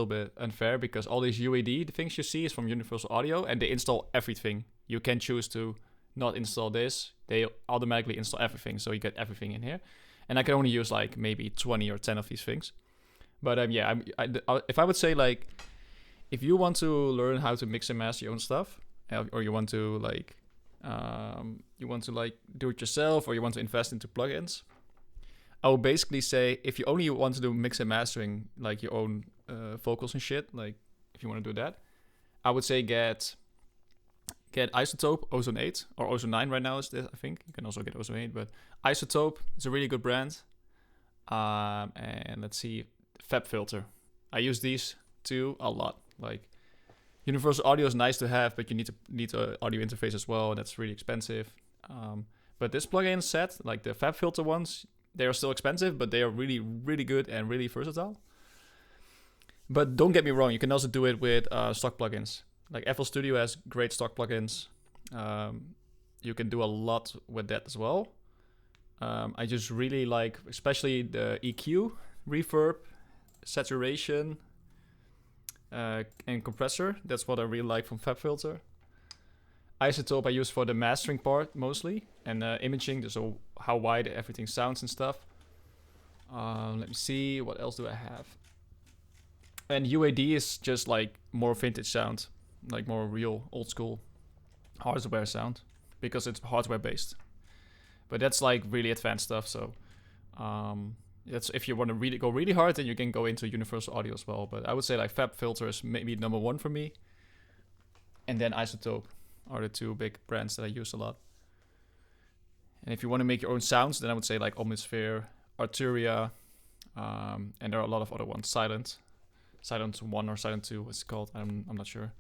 S1: bit unfair because all these UAD things you see is from Universal Audio and they install everything. You can choose to not install this. They automatically install everything, so you get everything in here. And I can only use like maybe 20 or 10 of these things. But yeah, if I would say like, if you want to learn how to mix and master your own stuff, or you want to like do it yourself, or you want to invest into plugins, I would basically say if you only want to do mix and mastering, like your own vocals and shit, like if you want to do that, I would say get Isotope Ozone 8 or Ozone 9 right now is this, I think. You can also get Ozone 8, but Isotope is a really good brand. And let's see, Fab Filter. I use these two a lot. Like Universal Audio is nice to have, but you need an audio interface as well, and that's really expensive. But this plugin set, like the Fab Filter ones, they are still expensive, but they are really, really good and really versatile. But don't get me wrong, you can also do it with stock plugins. Like FL Studio has great stock plugins. You can do a lot with that as well. I just really like, especially the EQ, reverb, saturation, and compressor. That's what I really like from FabFilter. Isotope I use for the mastering part mostly, and imaging, so how wide everything sounds and stuff. Let me see, what else do I have? And UAD is just like more vintage sound, like more real old school hardware sound, because it's hardware based. But that's like really advanced stuff, so that's if you want to really go really hard, then you can go into Universal Audio as well. But I would say like Fab Filter is maybe number one for me, and then Isotope are the two big brands that I use a lot. And if you want to make your own sounds, then I would say like Omnisphere, Arturia, and there are a lot of other ones. Silent 1 or Silent 2, what's it called? I'm not sure.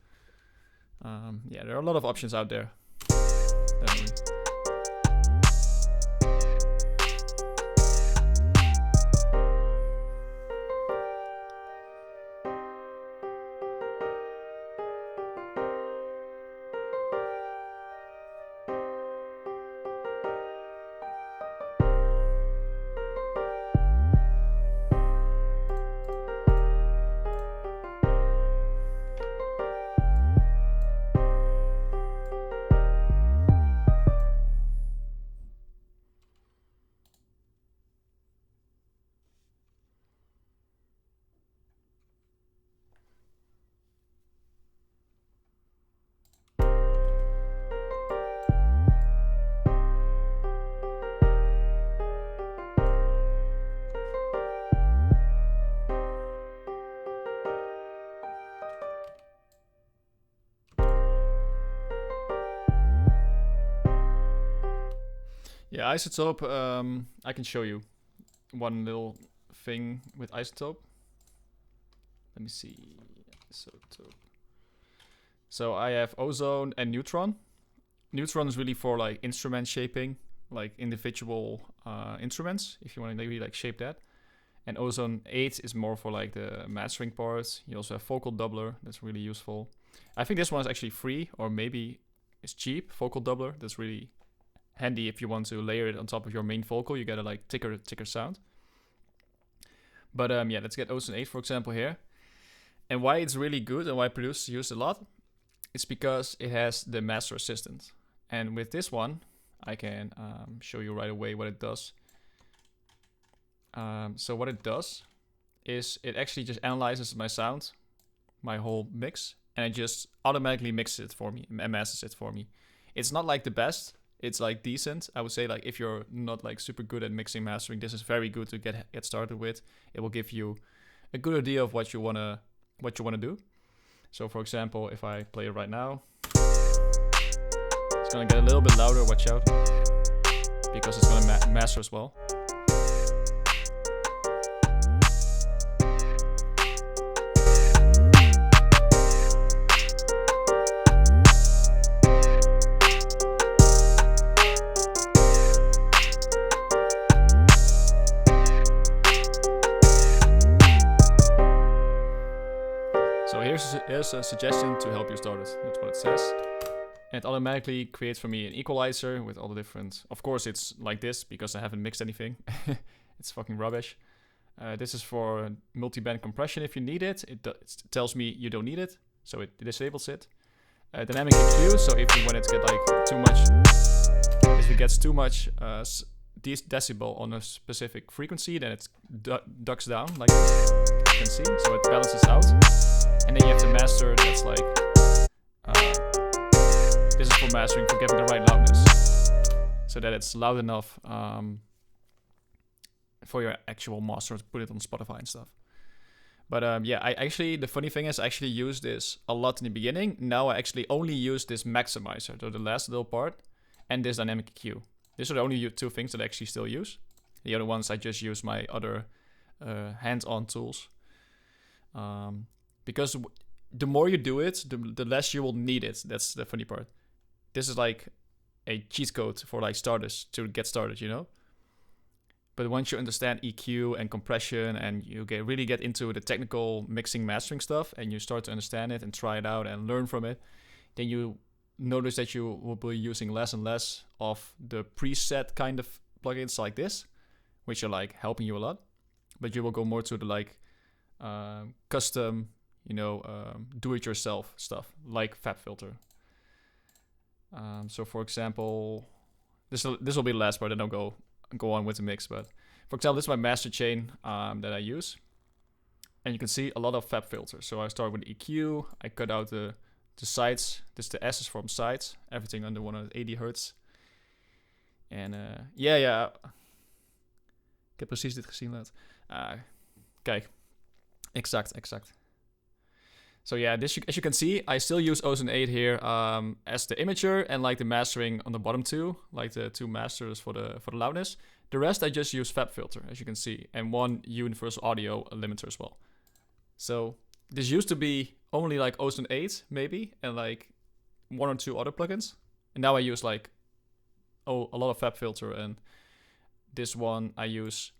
S1: Yeah, there are a lot of options out there. Definitely. Yeah, Isotope, I can show you one little thing with Isotope. Let me see. Isotope. So I have Ozone and Neutron. Neutron is really for like instrument shaping, like individual instruments, if you want to really like shape that. And Ozone 8 is more for like the mastering parts. You also have Vocal Doubler, that's really useful. I think this one is actually free, or maybe it's cheap, Vocal Doubler. That's really handy if you want to layer it on top of your main vocal. You get a like thicker sound. But yeah, let's get Ozone 8 for example here. And why it's really good and why producers use it a lot, it's because it has the Master Assistant. And with this one, I can show you right away what it does. So what it does is it actually just analyzes my sound, my whole mix, and it just automatically mixes it for me and masters it for me. It's not like the best, it's like decent. I would say like if you're not like super good at mixing mastering, this is very good to get started with. It will give you a good idea of what you wanna do. So for example, if I play it right now, it's gonna get a little bit louder, watch out, because it's gonna master as well. So here's a suggestion to help you start it. That's what it says. And it automatically creates for me an equalizer with all the different... Of course it's like this because I haven't mixed anything. It's fucking rubbish. This is for multi-band compression if you need it. It tells me you don't need it, so it disables it. Dynamic EQ, so when it gets like too much... If it gets too much decibel on a specific frequency, then it ducks down like this. You can see, so it balances out. And then you have the master that's like, this is for mastering, for getting the right loudness. So that it's loud enough for your actual master to put it on Spotify and stuff. But yeah, the funny thing is I actually used this a lot in the beginning. Now I actually only use this maximizer, so the last little part, and this dynamic EQ. These are the only two things that I actually still use. The other ones I just use my other hands-on tools. Because the more you do it, the less you will need it. That's the funny part. This is like a cheat code for like starters to get started, you know? But once you understand EQ and compression and you really get into the technical mixing mastering stuff and you start to understand it and try it out and learn from it, then you notice that you will be using less and less of the preset kind of plugins like this, which are like helping you a lot. But you will go more to the like custom, do-it-yourself stuff like FabFilter. So for example, this will be the last part, then I'll go on with the mix. But for example, this is my master chain that I use, and you can see a lot of FabFilter. So I start with EQ, I cut out the sides. This is the S's from sides, everything under 180 hertz. En ja. Ik heb precies dit gezien laat. Kijk. Exact. So yeah, as you can see, I still use Ozone 8 here as the imager and like the mastering on the bottom two, like the two masters for the loudness. The rest I just use FabFilter, as you can see, and one universal audio limiter as well. So this used to be only like Ozone 8 maybe, and like one or two other plugins. And now I use like a lot of FabFilter, and this one I use,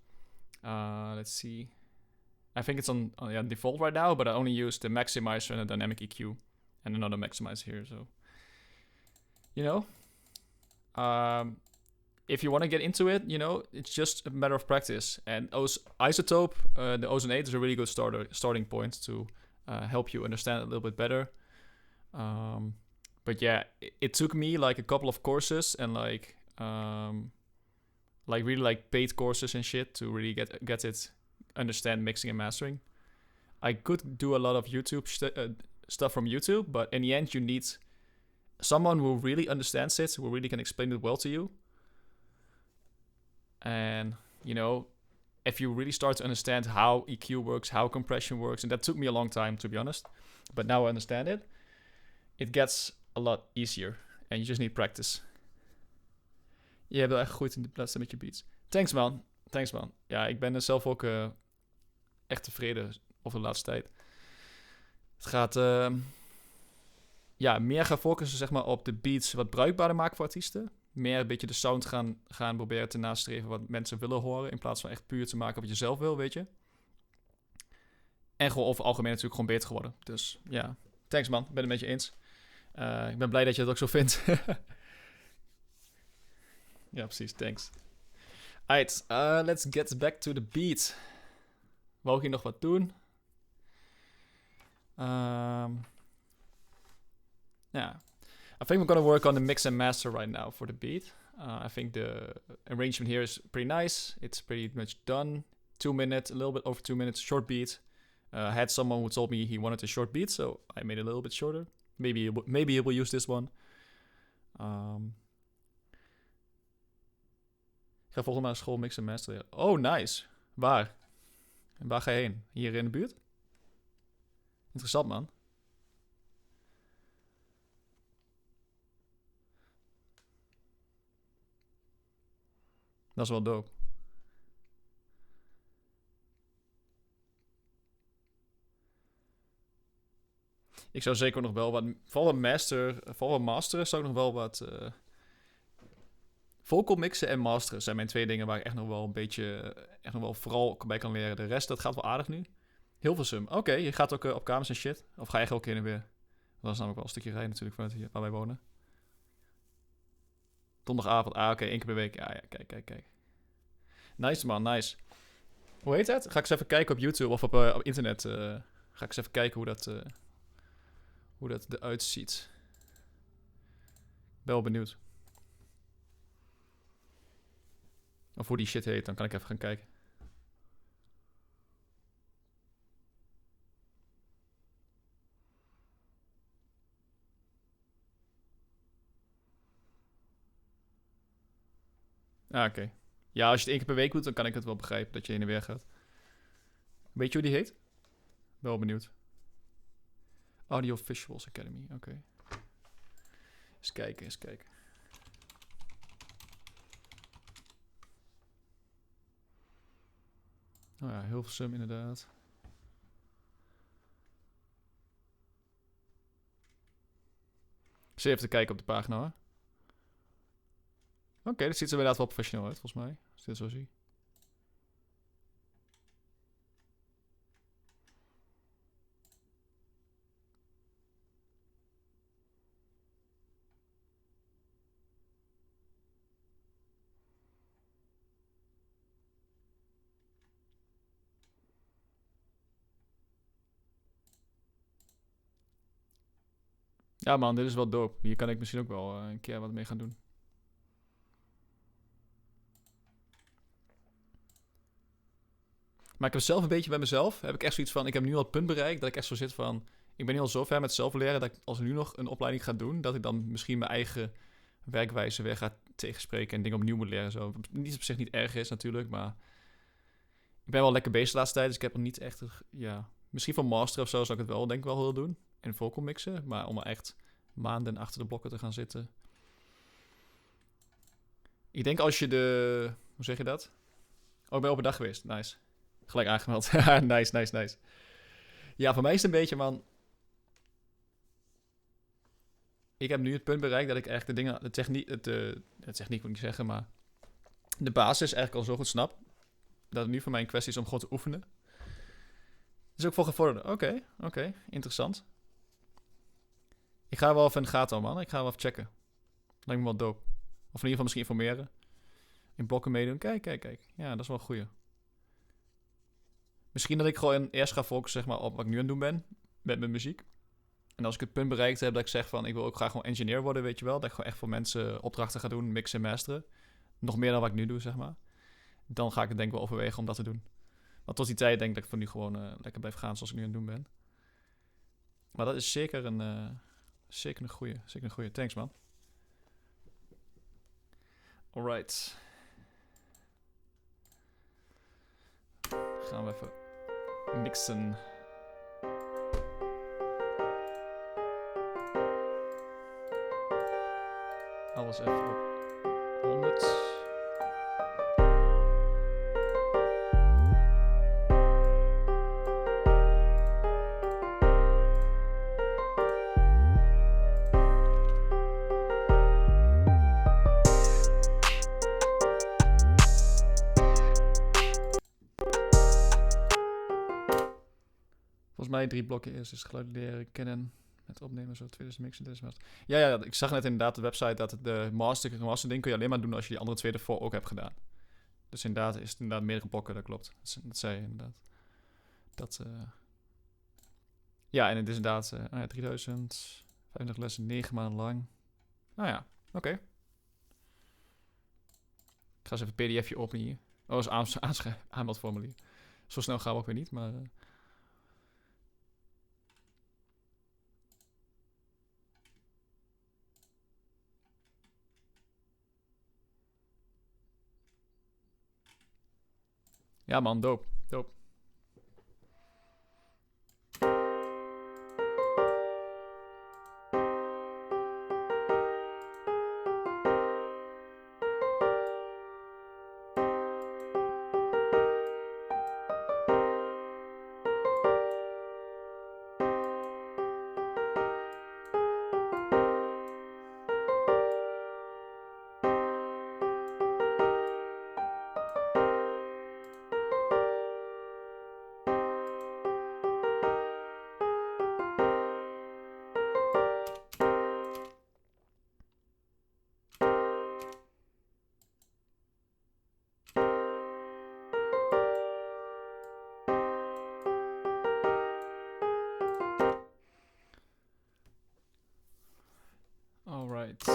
S1: let's see. I think it's on default right now, but I only use the maximizer and the dynamic EQ and another maximizer here. So, if you want to get into it, it's just a matter of practice. And Isotope, the Ozone 8 is a really good starting point to help you understand it a little bit better. But yeah, it took me like a couple of courses and like really like paid courses and shit to really get it. Understand mixing and mastering. I could do a lot of YouTube stuff from YouTube, but in the end you need someone who really understands it, who really can explain it well to you. And if you really start to understand how EQ works, how compression works, and that took me a long time to be honest, but now I understand it, it gets a lot easier and you just need practice. Je hebt wel echt gegroeid in de laatste met je beats. Thanks man. Ja, ik ben zelf ook echt tevreden over de laatste tijd. Het gaat meer gaan focussen zeg maar, op de beats wat bruikbaarder maken voor artiesten. Meer een beetje de sound gaan proberen te nastreven wat mensen willen horen. In plaats van echt puur te maken wat je zelf wil, weet je. En gewoon over het algemeen natuurlijk gewoon beter geworden. Dus ja, thanks man. Ik ben het met je eens. Ik ben blij dat je het ook zo vindt. Ja, precies. Thanks. Alright, let's get back to the beat. Wou ik hier nog wat doen? Yeah. I think we're going to work on the mix and master right now for the beat. I think the arrangement here is pretty nice. It's pretty much done. 2 minutes, a little bit over 2 minutes, short beat. I had someone who told me he wanted a short beat, so I made it a little bit shorter. Maybe he will use this one. Ik ga volgende maand naar school mix en master leren. Oh, nice. Waar? En waar ga je heen? Hier in de buurt? Interessant, man. Dat is wel dope. Ik zou zeker nog wel wat... Vooral masteren zou ik nog wel wat... vocal mixen en masteren zijn mijn 2 dingen waar ik echt nog wel een beetje... echt nog wel vooral bij kan leren. De rest, dat gaat wel aardig nu. Hilversum. Oké, je gaat ook op kamers en shit? Of ga je echt ook heen en weer? Dat is namelijk wel een stukje rijden natuurlijk vanuit hier, waar wij wonen. Donderdagavond. Oké, 1 keer per week. Ja, kijk. Nice man, nice. Hoe heet dat? Ga ik eens even kijken op YouTube of op internet. Ga ik eens even kijken hoe dat eruit ziet. Ben wel benieuwd. Of hoe die shit heet, dan kan ik even gaan kijken. Oké. Ja, als je het 1 keer per week doet, dan kan ik het wel begrijpen dat je heen en weer gaat. Weet je hoe die heet? Ben wel benieuwd. Audio Visuals Academy, oké. Eens kijken. Oh ja, Hilversum inderdaad. Ik zit even te kijken op de pagina hoor. Oké, dat ziet er inderdaad wel professioneel uit volgens mij. Als ik dit zo zie. Ja man, dit is wel dope. Hier kan ik misschien ook wel een keer wat mee gaan doen. Maar ik heb zelf een beetje bij mezelf. Heb ik echt zoiets van, ik heb nu al het punt bereikt dat ik echt zo zit van... Ik ben nu al zo ver met zelf leren dat ik als ik nu nog een opleiding ga doen... dat ik dan misschien mijn eigen werkwijze weer ga tegenspreken en dingen opnieuw moet leren. Zo. Niet op zich niet erg is natuurlijk, maar... Ik ben wel lekker bezig de laatste tijd, dus ik heb er niet echt... Ja, misschien van master of zo zou ik het wel denk ik wel willen doen. En vocal mixen, maar om er echt maanden achter de blokken te gaan zitten... Ik denk als je de... Hoe zeg je dat? Oh, ik ben overdag geweest. Nice. Gelijk aangemeld. Nice. Ja, voor mij is het een beetje, man... Ik heb nu het punt bereikt dat ik eigenlijk de dingen... De techniek moet ik niet zeggen, maar... De basis eigenlijk al zo goed snap... Dat het nu voor mij een kwestie is om gewoon te oefenen. Dus ook voor gevorderden. Oké. Interessant. Ik ga wel even in de gaten houden, man. Ik ga wel even checken. Lijkt me wel dope. Of in ieder geval misschien informeren. In blokken meedoen. Kijk. Ja, dat is wel een goeie. Misschien dat ik gewoon eerst ga focussen zeg maar, op wat ik nu aan het doen ben. Met mijn muziek. En als ik het punt bereikt heb dat ik zeg van... Ik wil ook graag gewoon engineer worden, weet je wel. Dat ik gewoon echt voor mensen opdrachten ga doen. Mixen en masteren. Nog meer dan wat ik nu doe, zeg maar. Dan ga ik het denk ik wel overwegen om dat te doen. Want tot die tijd denk ik dat ik voor nu gewoon lekker blijf gaan zoals ik nu aan het doen ben. Maar dat is zeker een goeie. Thanks, man. Alright. Gaan we even mixen. Alles even op 100. mij 3 blokken eerst is geluid leren kennen. Met opnemen zo 2000 mixen. Dus ja, ik zag net inderdaad op de website dat de master ding kun je alleen maar doen als je die andere 2 ervoor ook hebt gedaan. Dus inderdaad is het inderdaad meerdere blokken, dat klopt. Dat zei je inderdaad. Ja, en het is inderdaad 3000, 50 lessen, 9 maanden lang. Nou ja, oké. Ik ga eens even een pdfje openen hier. Oh, dat is aanmeldformulier. Zo snel gaan we ook weer niet, maar... Ja man, dope. Alright.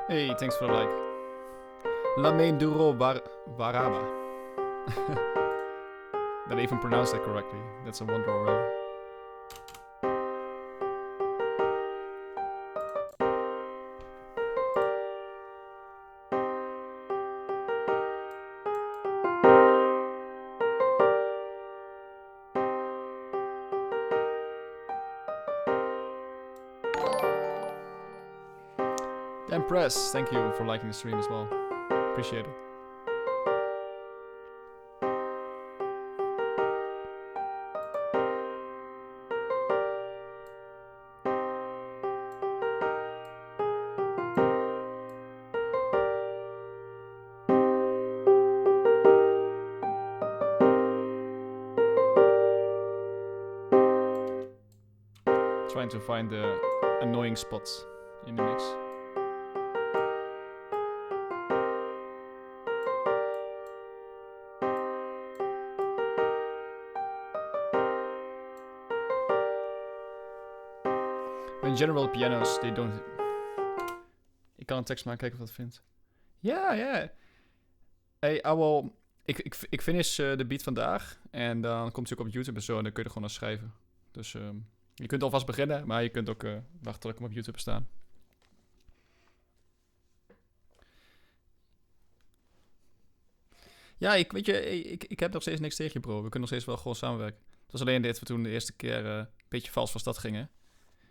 S1: Hey, thanks for the like. La main duro baraba. That I even pronounced that correctly. That's a wonder already. Dan Press, thank you for liking the stream as well. Appreciate it. Trying to find the annoying spots in the mix. In general, pianos, they don't... Ik kan een tekst maken, kijken of dat vindt. Ja, ja. Hey, ik finish de beat vandaag. En dan komt het ook op YouTube en zo. En dan kun je er gewoon aan schrijven. Dus je kunt alvast beginnen. Maar je kunt ook wachten tot ik hem op YouTube staan. Ja, ik heb nog steeds niks tegen je, bro. We kunnen nog steeds wel gewoon samenwerken. Het was alleen dit we toen de eerste keer een beetje vals van stad gingen.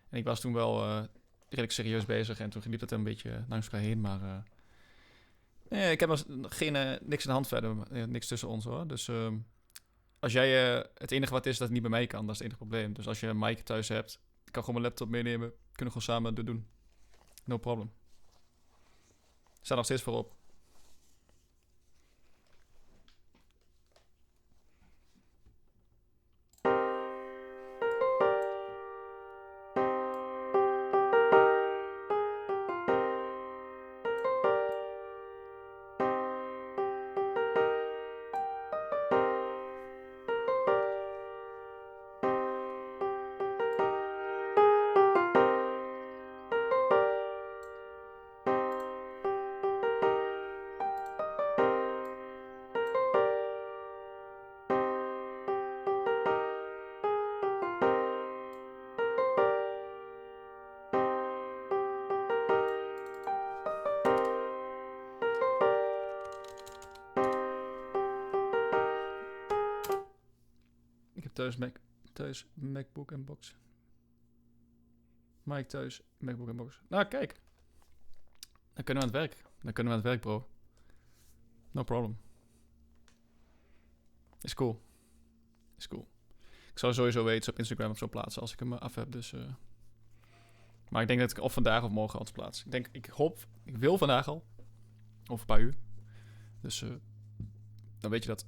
S1: En ik was toen wel redelijk serieus bezig. En toen liep het een beetje langs elkaar heen. Maar ik heb niks in de hand verder. Niks tussen ons, hoor. Dus als jij... het enige wat is dat het niet bij mij kan, dat is het enige probleem. Dus als je een mic thuis hebt, ik kan gewoon mijn laptop meenemen. Kunnen we gewoon samen doen. No problem. Staat nog steeds voorop. Ik heb thuis MacBook en box. Mike thuis, MacBook en box. Nou, kijk. Dan kunnen we aan het werk. Bro. No problem. Is cool. Ik zal sowieso weten op Instagram of zo plaatsen als ik hem af heb. Dus, maar ik denk dat ik of vandaag of morgen alles plaats. Ik wil vandaag al. Over een paar uur. Dus dan weet je dat.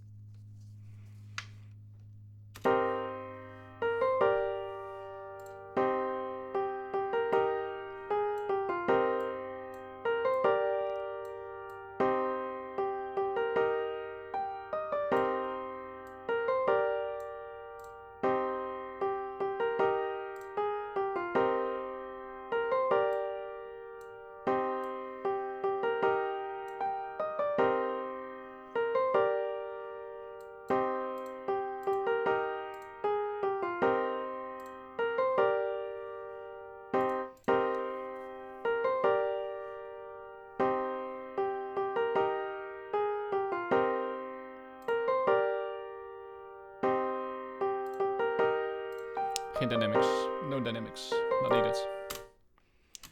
S1: Geen dynamics. No dynamics. Not needed.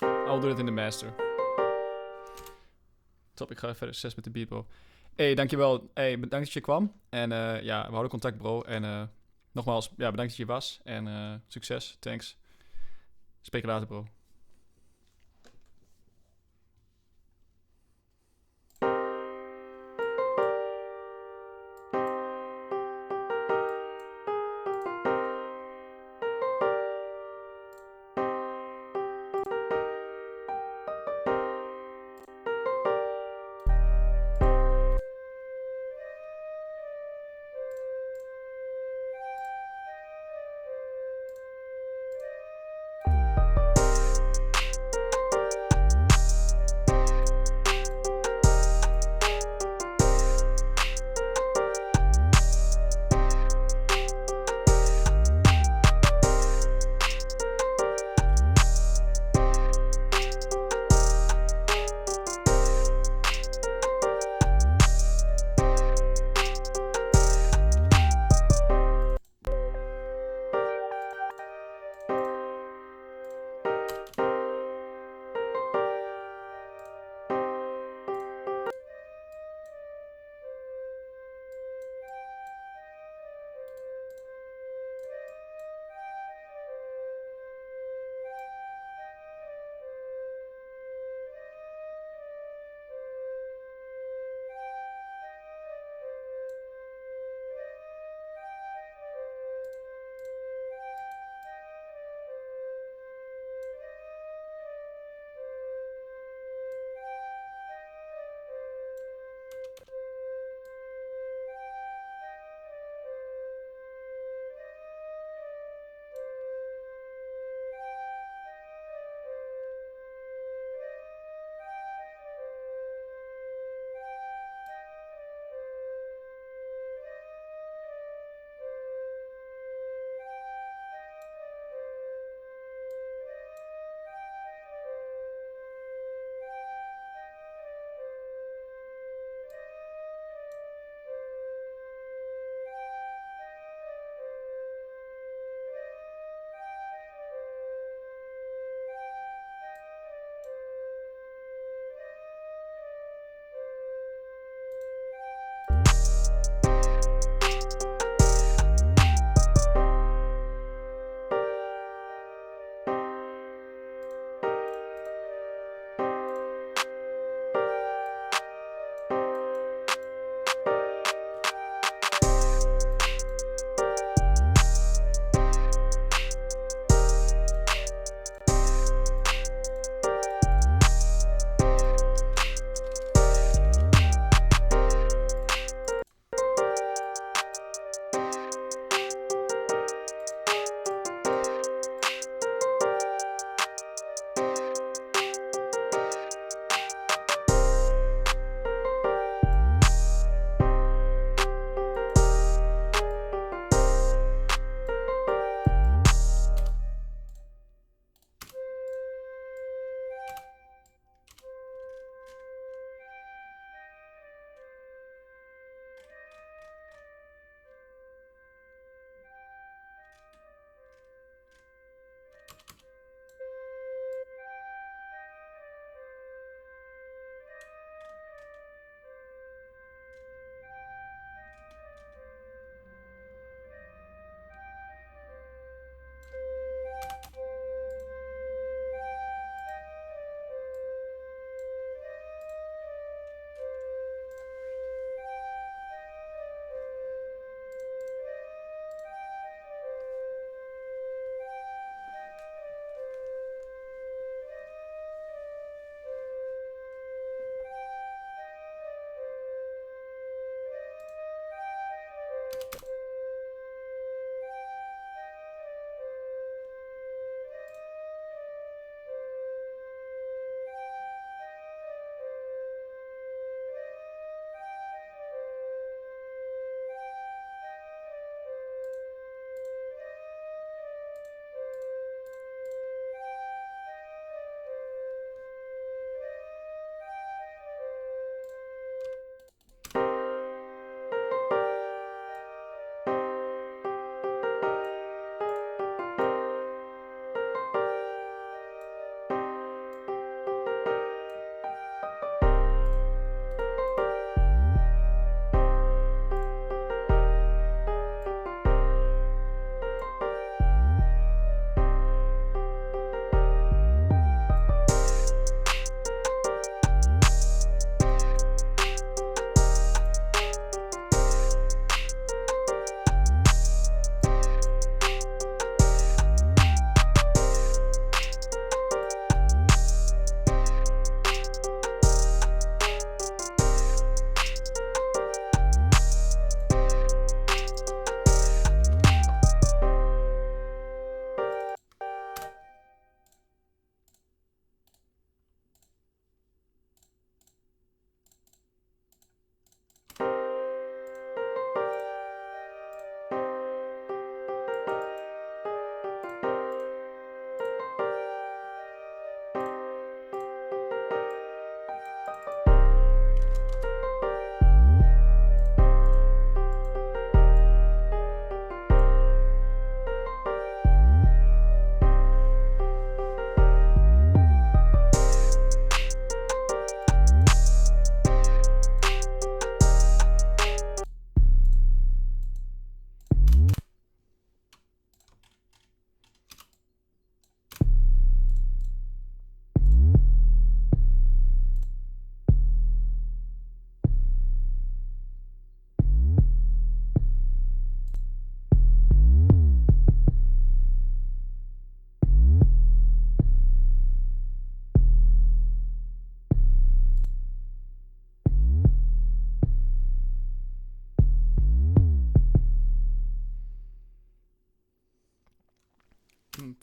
S1: I'll do it in the master. Top, ik ga verder. Succes met de beat, bro. Hey, dankjewel. Hey, bedankt dat je kwam. En ja, we houden contact, bro. En nogmaals, ja, bedankt dat je was. En succes. Thanks. Spreek je later, bro.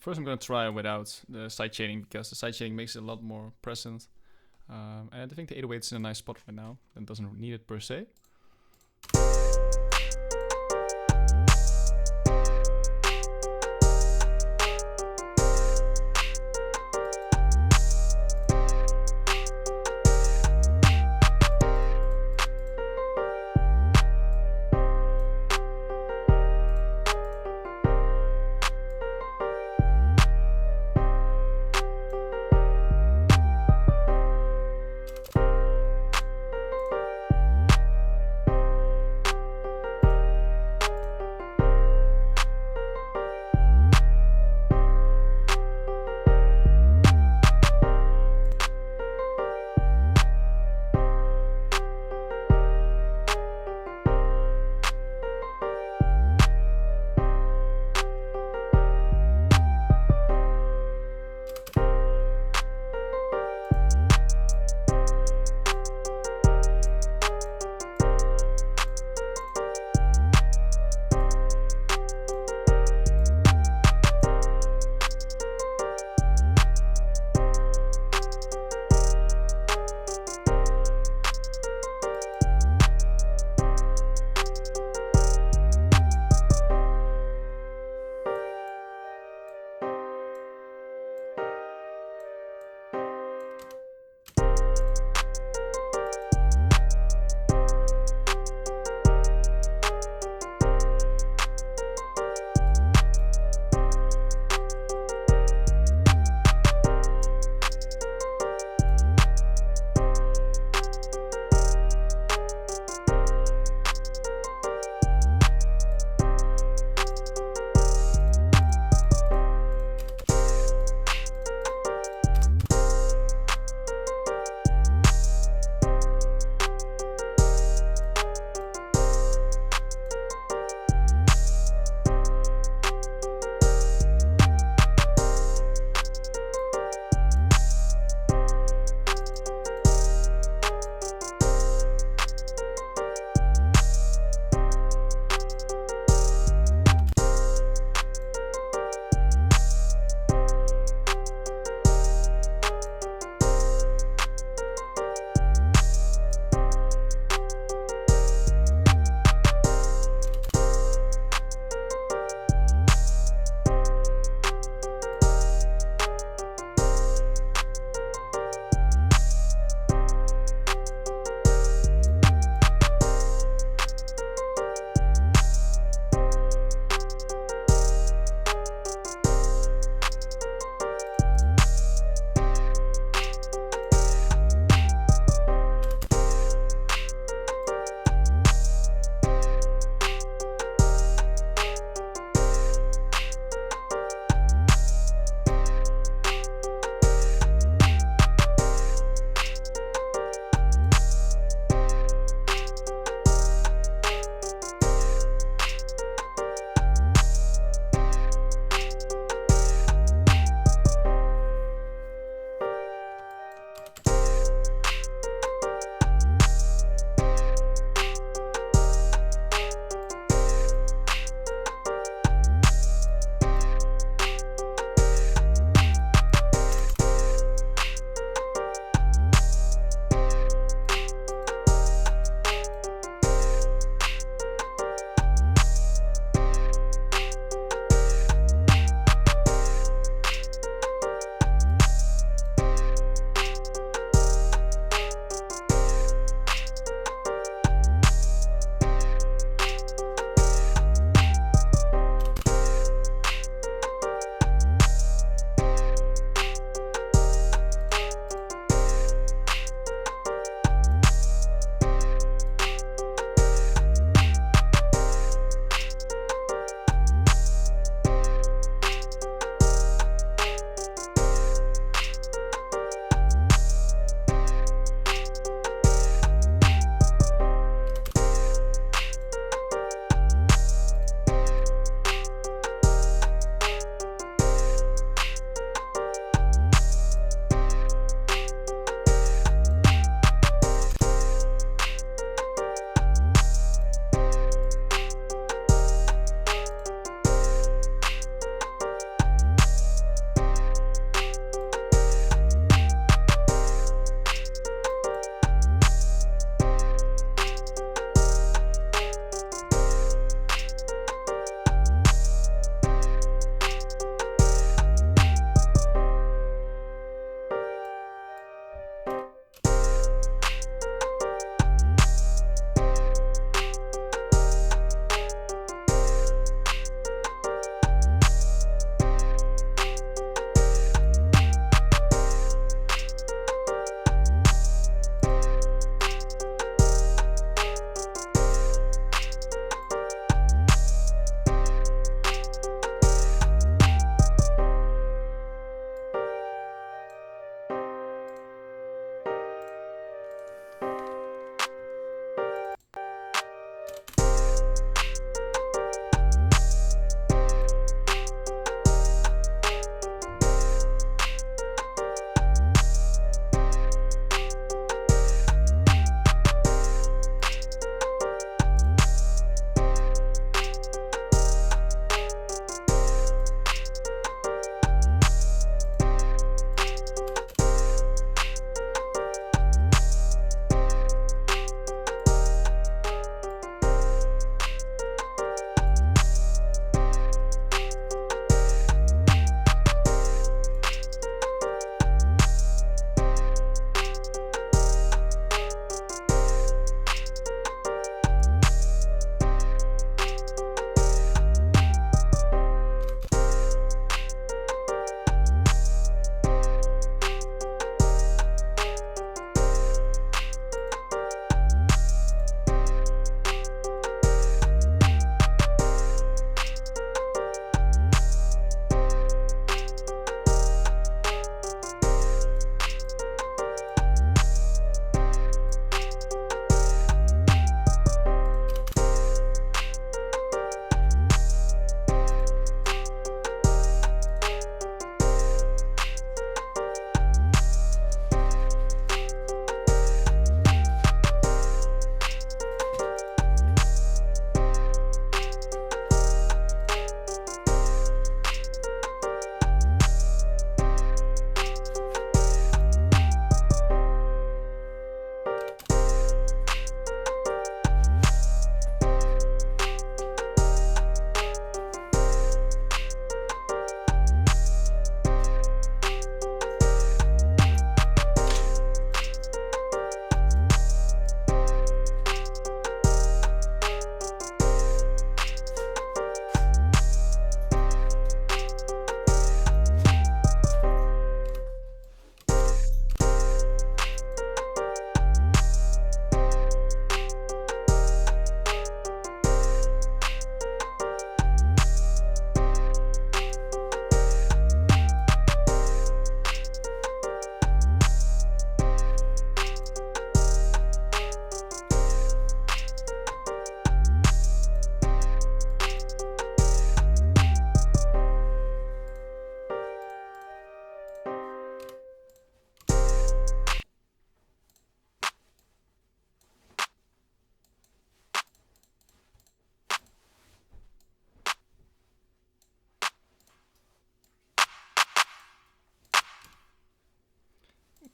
S1: first I'm gonna try without the sidechaining, because the sidechaining makes it a lot more present. And I think the 808's in a nice spot right now, and doesn't need it per se.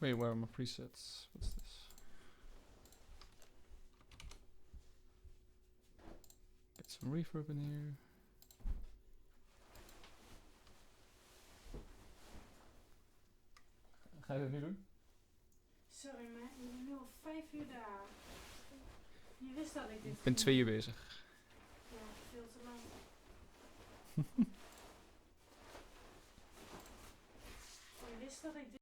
S1: Wait, where are my presets? What's this? Get some reverb in here. Ga je dat nu doen?
S2: Sorry, maar ik ben nu al 5 uur daar. Je wist dat ik dit
S1: Ik ben 2 uur bezig.
S2: Ja, veel te lang. Je wist dat ik dit...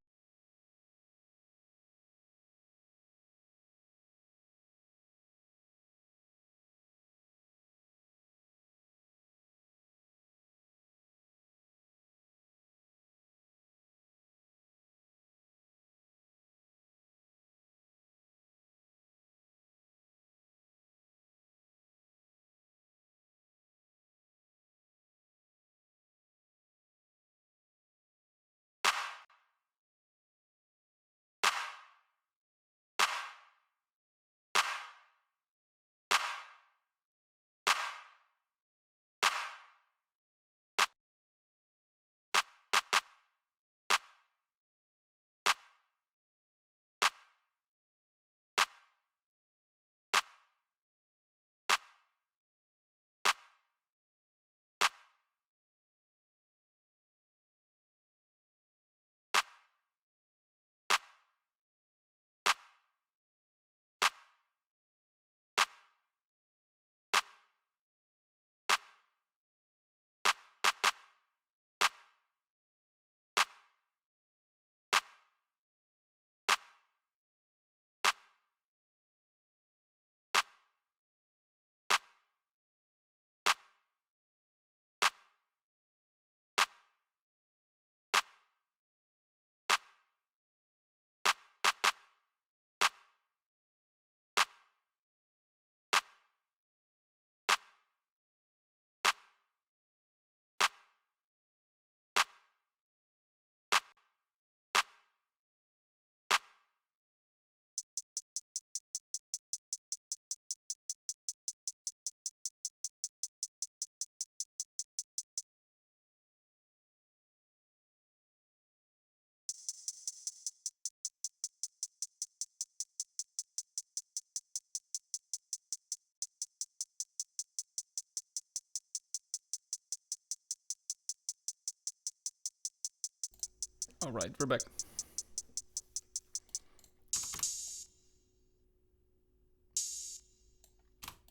S1: Alright, we're back.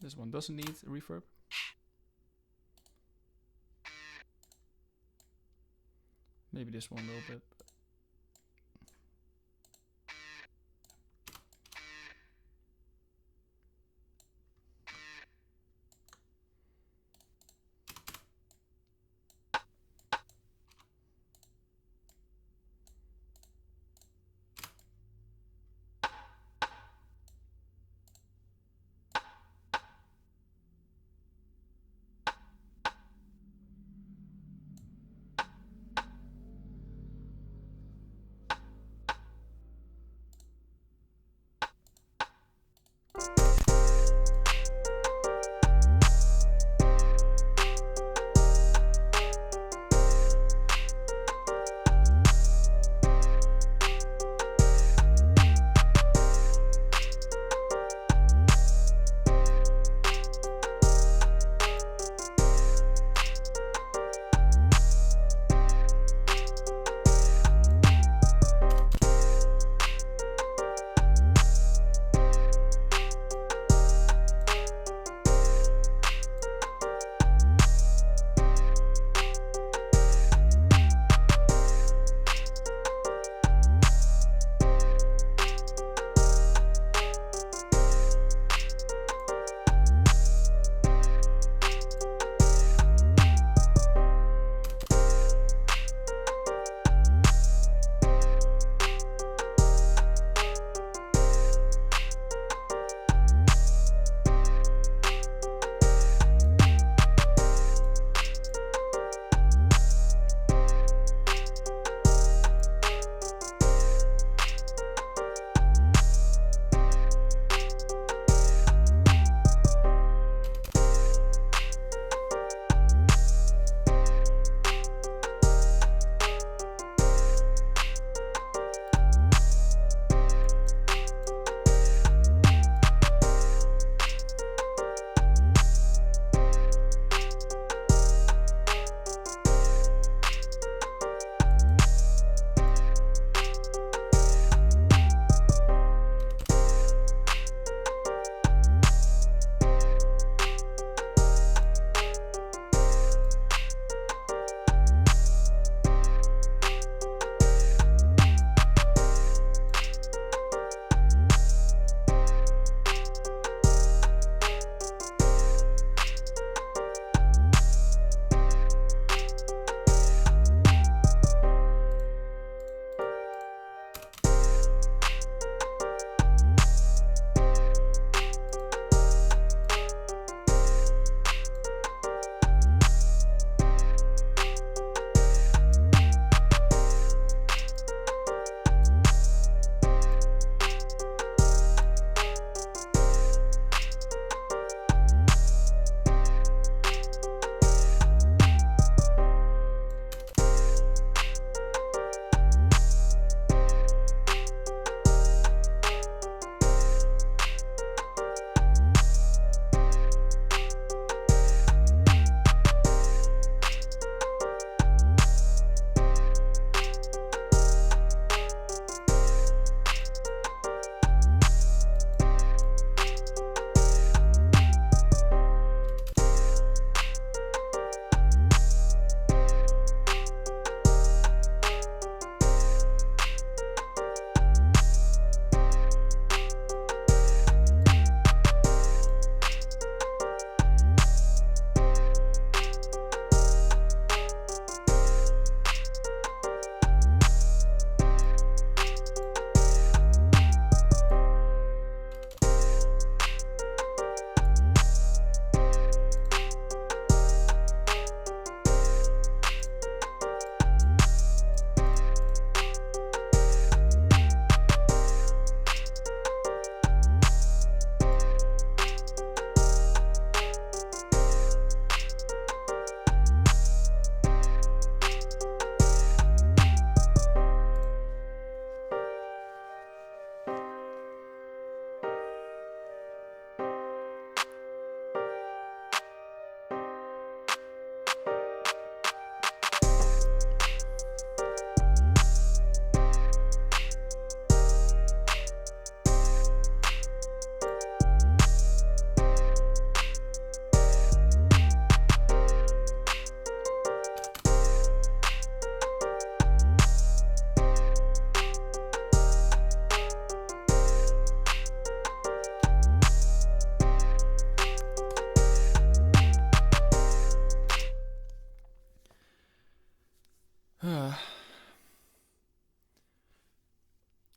S1: This one doesn't need reverb. Maybe this one a little bit.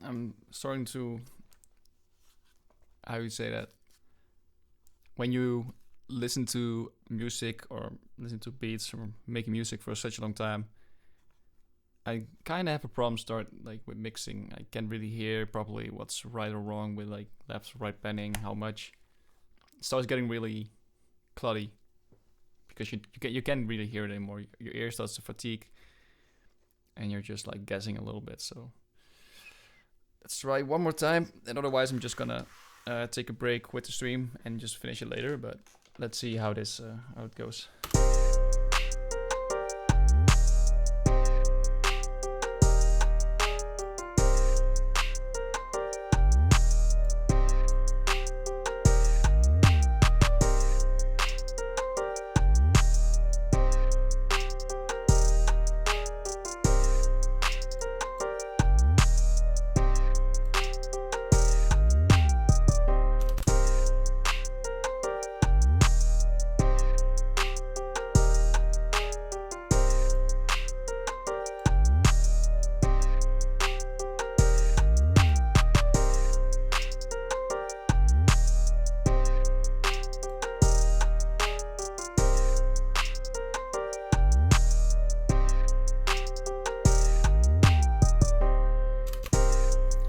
S1: I'm starting to, how you say that, when you listen to music or listen to beats or making music for such a long time, I kind of have a problem with mixing. I can't really hear properly what's right or wrong with like left, right panning, how much. It starts getting really cloddy because you can't really hear it anymore. Your ear starts to fatigue, and you're just like guessing a little bit. So let's try one more time, and otherwise I'm just gonna take a break with the stream and just finish it later. But let's see how it goes.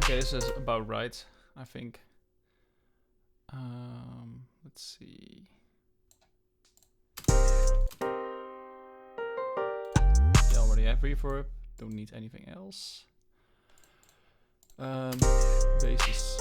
S1: This is about right, I think. Let's see. I already have reverb. Don't need anything else. Basis.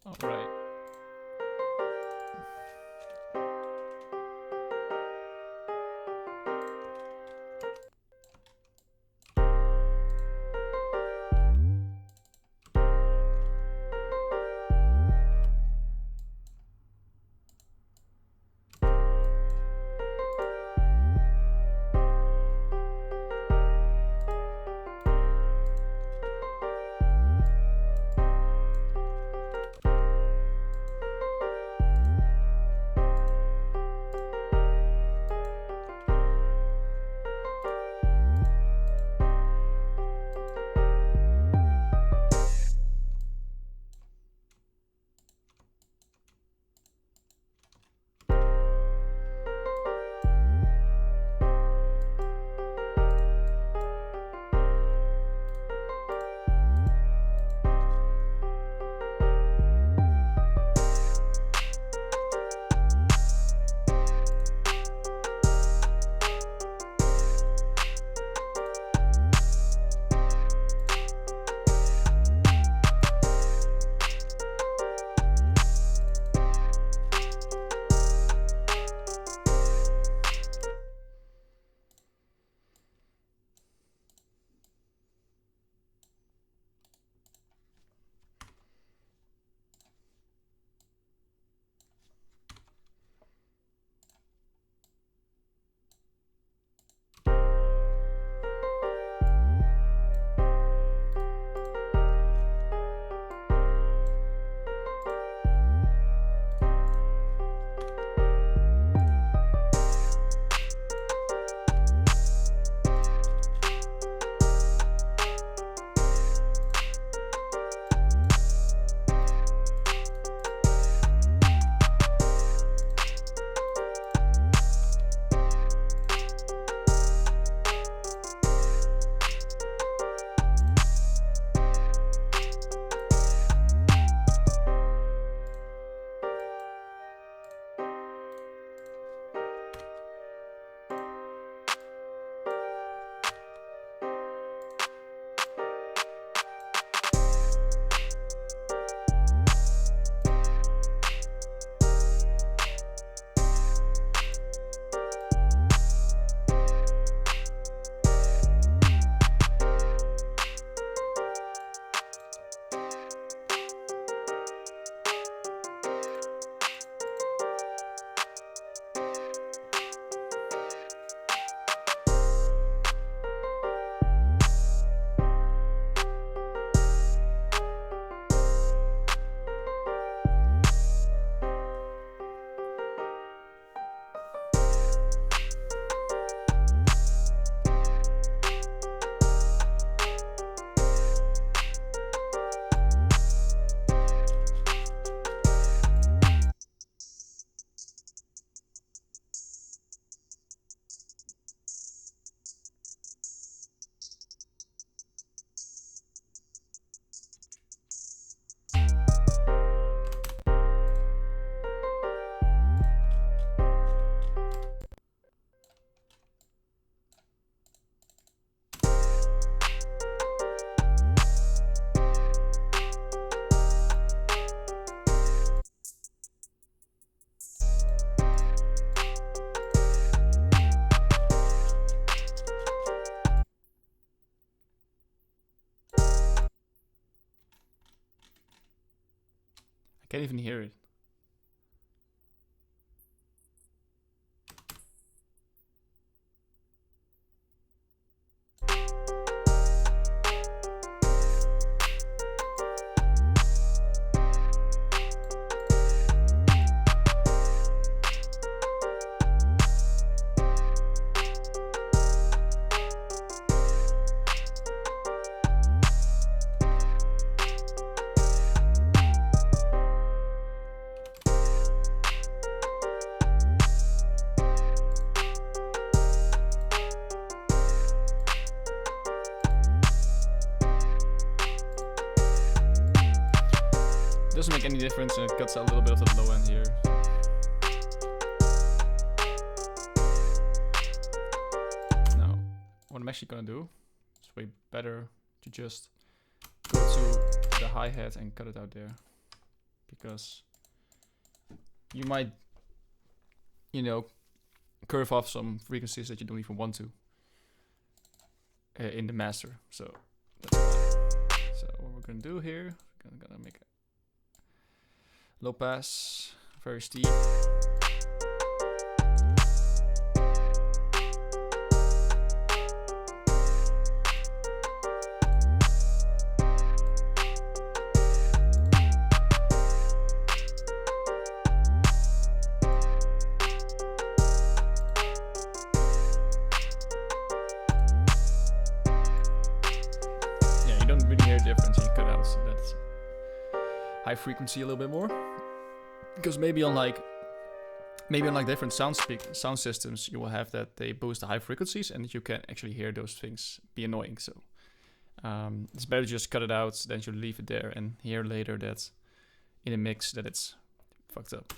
S1: All right. Can't even hear it. Doesn't make any difference, and it cuts out a little bit of the low end here. Now, what I'm actually gonna do, it's way better to just go to the hi-hat and cut it out there, because you might, you know, curve off some frequencies that you don't even want to in the master. So that's why. So what we're gonna do here, we're gonna make a low pass, very steep. Yeah, you don't really hear a difference. You cut out, so that's high frequency a little bit more. Because maybe on like different sound systems, you will have that they boost the high frequencies, and you can actually hear those things be annoying. So it's better to just cut it out than you leave it there and hear later that in a mix that it's fucked up.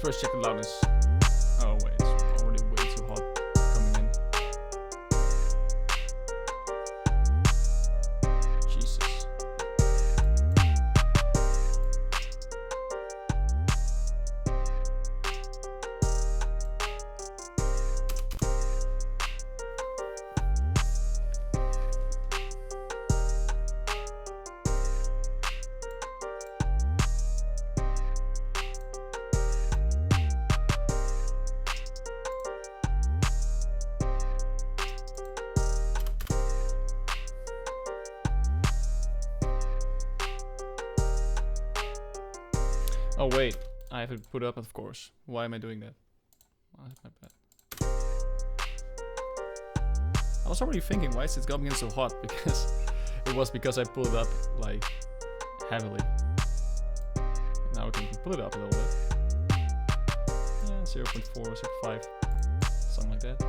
S1: Let's first check the loudness. Oh wait, it's already way too hot coming in. Jesus. Oh wait, I have it put up, of course. Why am I doing that? Oh, that's my bad. I was already thinking, why is it coming in so hot? Because it was because I pulled it up like heavily. Now we can pull it up a little bit. Yeah, 0.4, 0.5, something like that.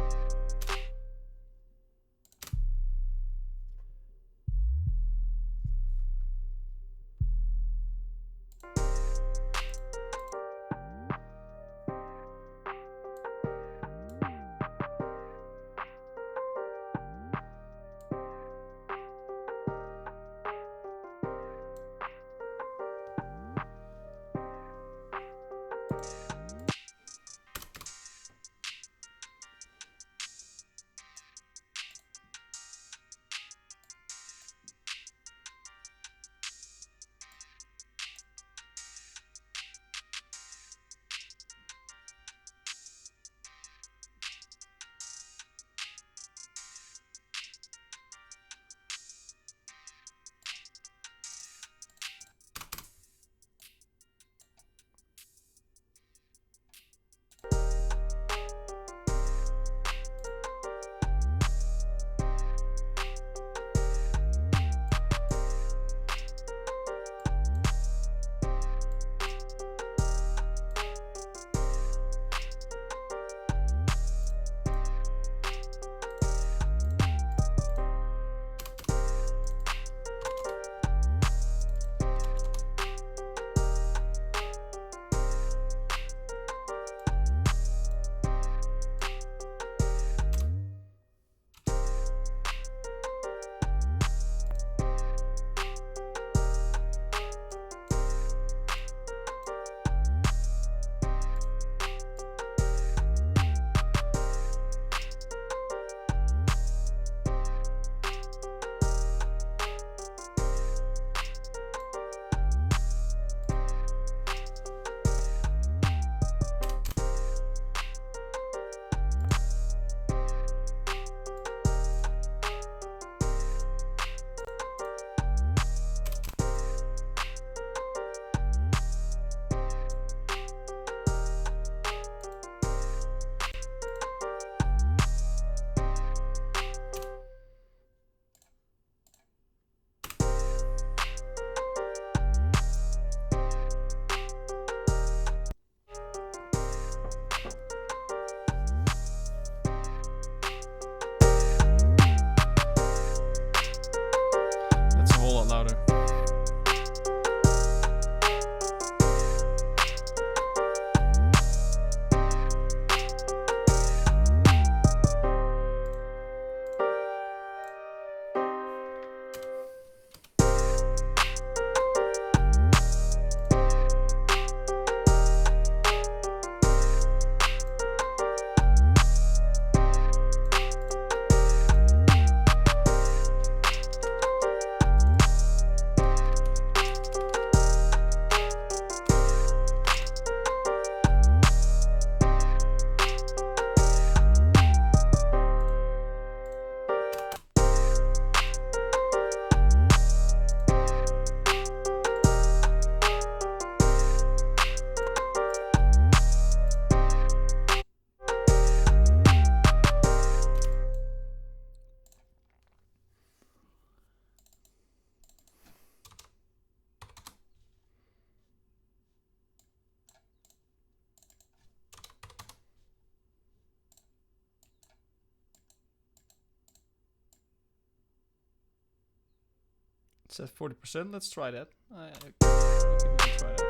S1: It says 40%. Let's try that. We can try that.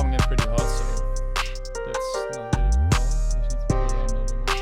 S1: coming in pretty hot, so that's not really a problem. I just need to pull it down a little bit more.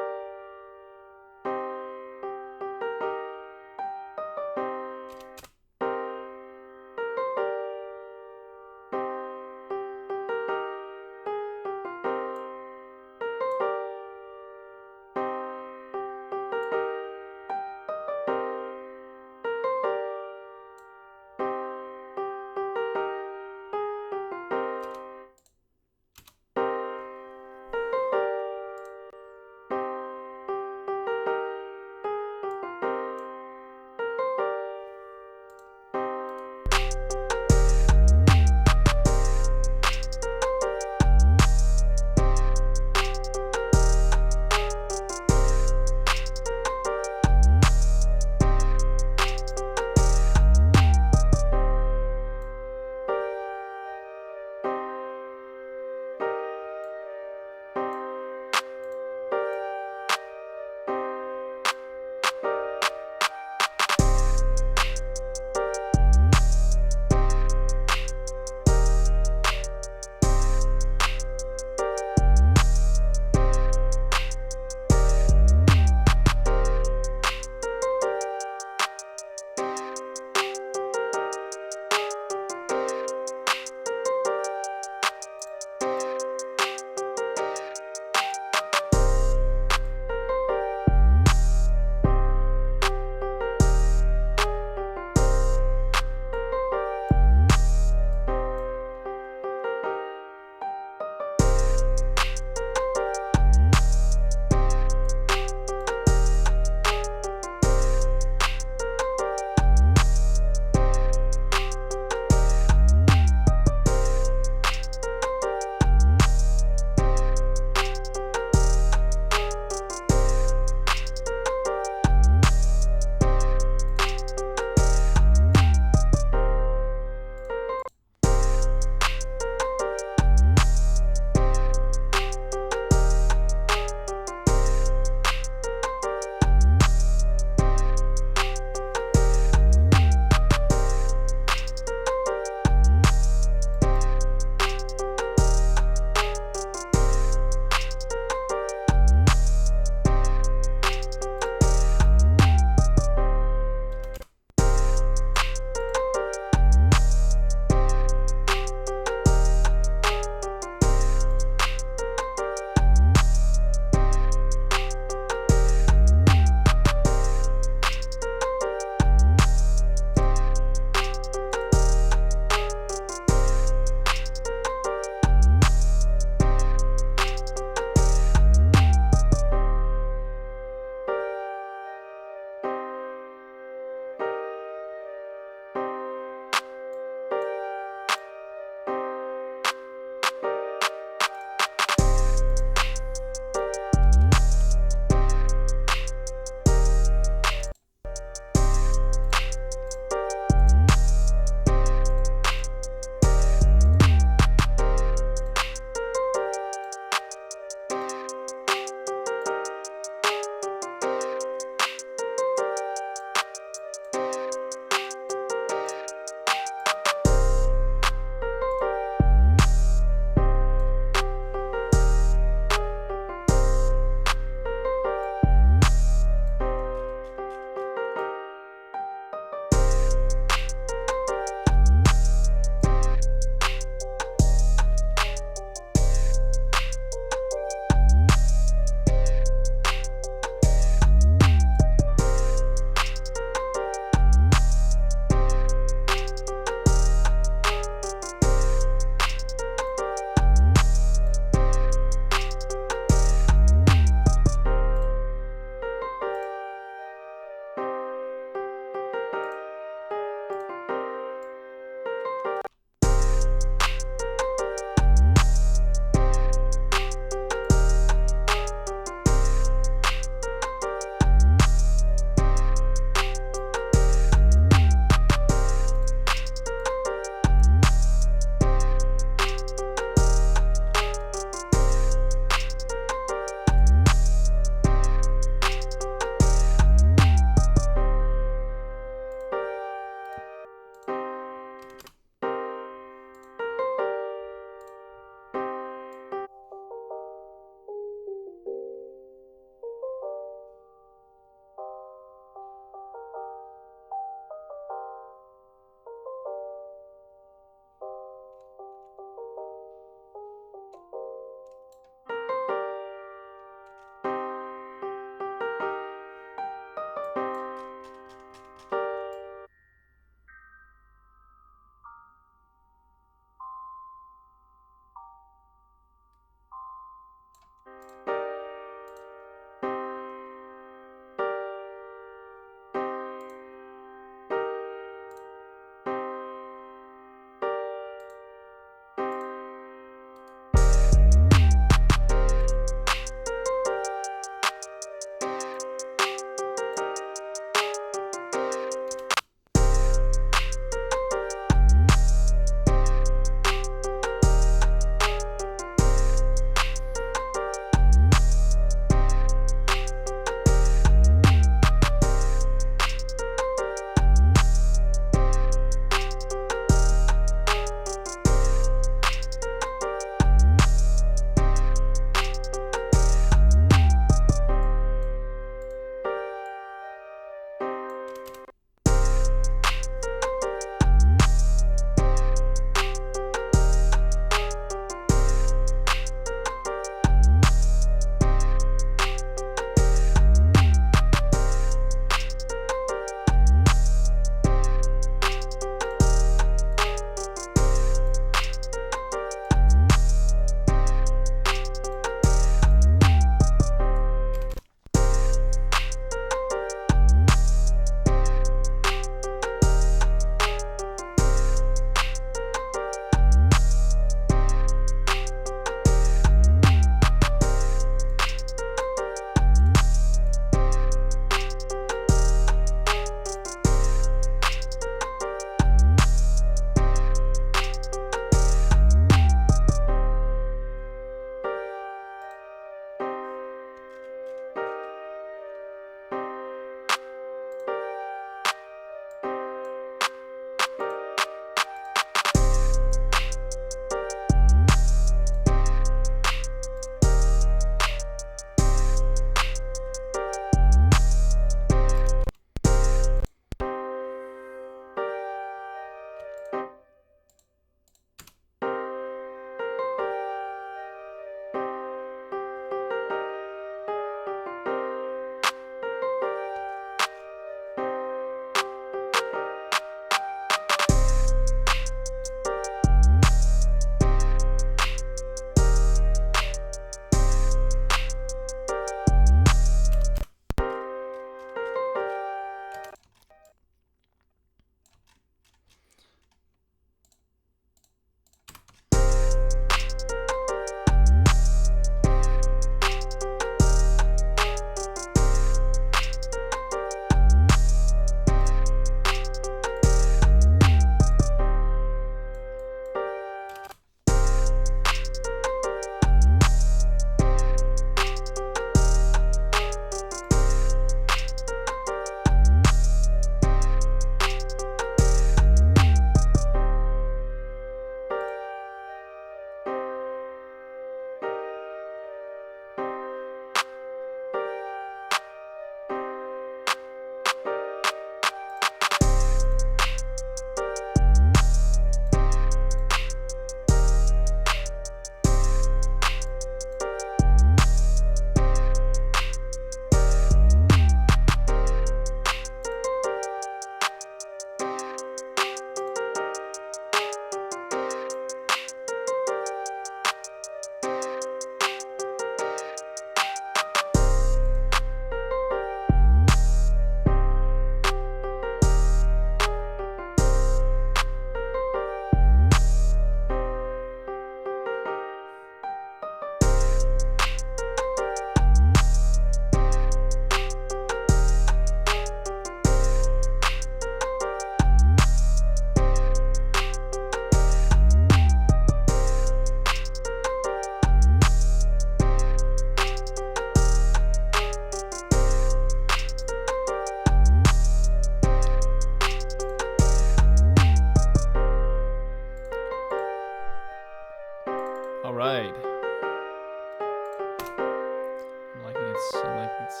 S1: beats. I like beats.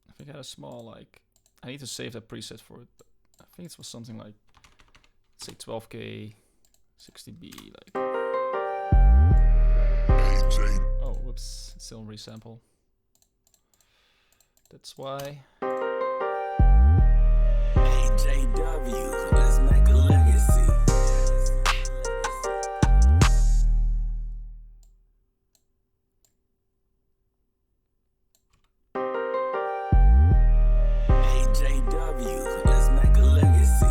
S1: I think I had a small, like, I need to save that preset for it, but I think it was something like, say 12K, 60B, like. Oh, whoops, it's still resample. That's why. AJW, let's make a legacy. AJW, let's make a legacy.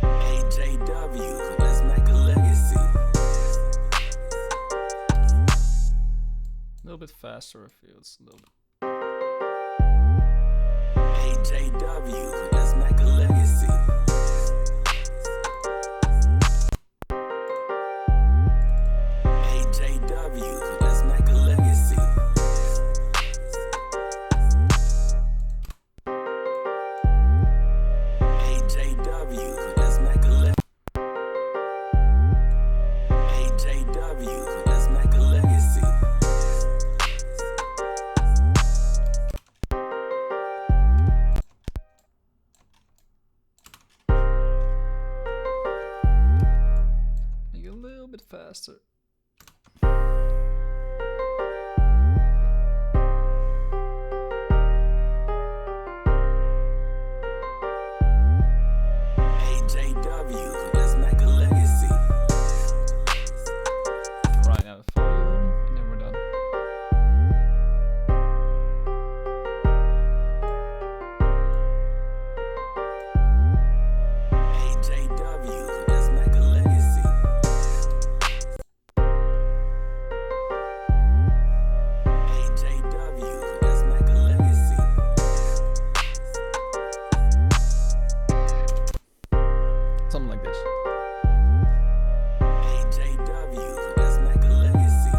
S1: AJW, let's make a legacy. A little bit faster, it feels a little bit. AJW, let's make a legacy. AJW, let's make a legacy. AJW, let's make a legacy. AJW, let's make a legacy. Make it a little bit faster. AJW, let's make a legacy. Right now, the volume, and then we're done. AJW, let's make a legacy. AJW, let's make a legacy. Something like this. AJW, let's make a legacy.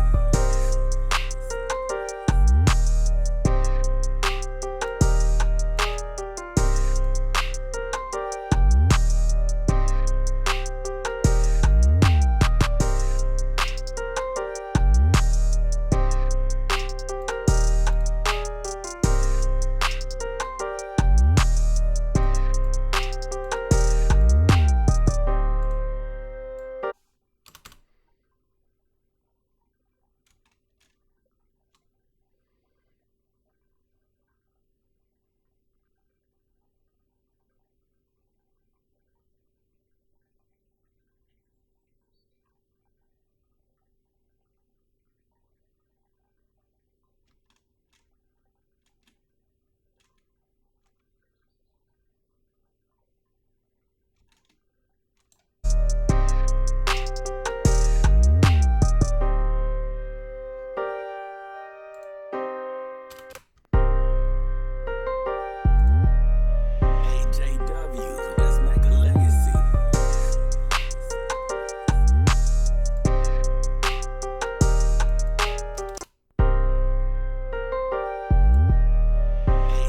S1: AJW, let's make a legacy.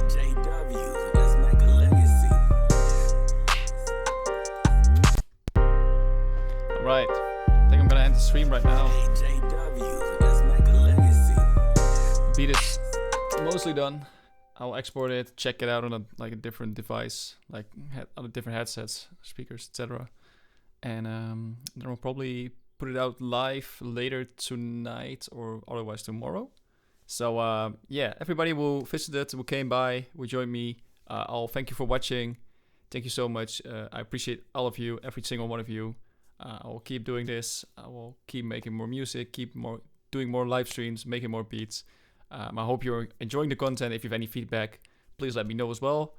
S1: AJW, let's make a legacy. Alright, I think I'm gonna end the stream right now. AJW, let's make a legacy. The beat is mostly done. I'll export it, check it out on a different device, like on different headsets, speakers, etc. And then we'll probably put it out live later tonight or otherwise tomorrow. So yeah, everybody who visited, who came by, who joined me, I'll thank you for watching. Thank you so much. I appreciate all of you, every single one of you. I will keep doing this. I will keep making more music, doing more live streams, making more beats. I hope you're enjoying the content. If you have any feedback, please let me know as well.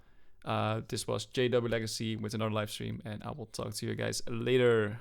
S1: This was JW Legacy with another live stream, and I will talk to you guys later.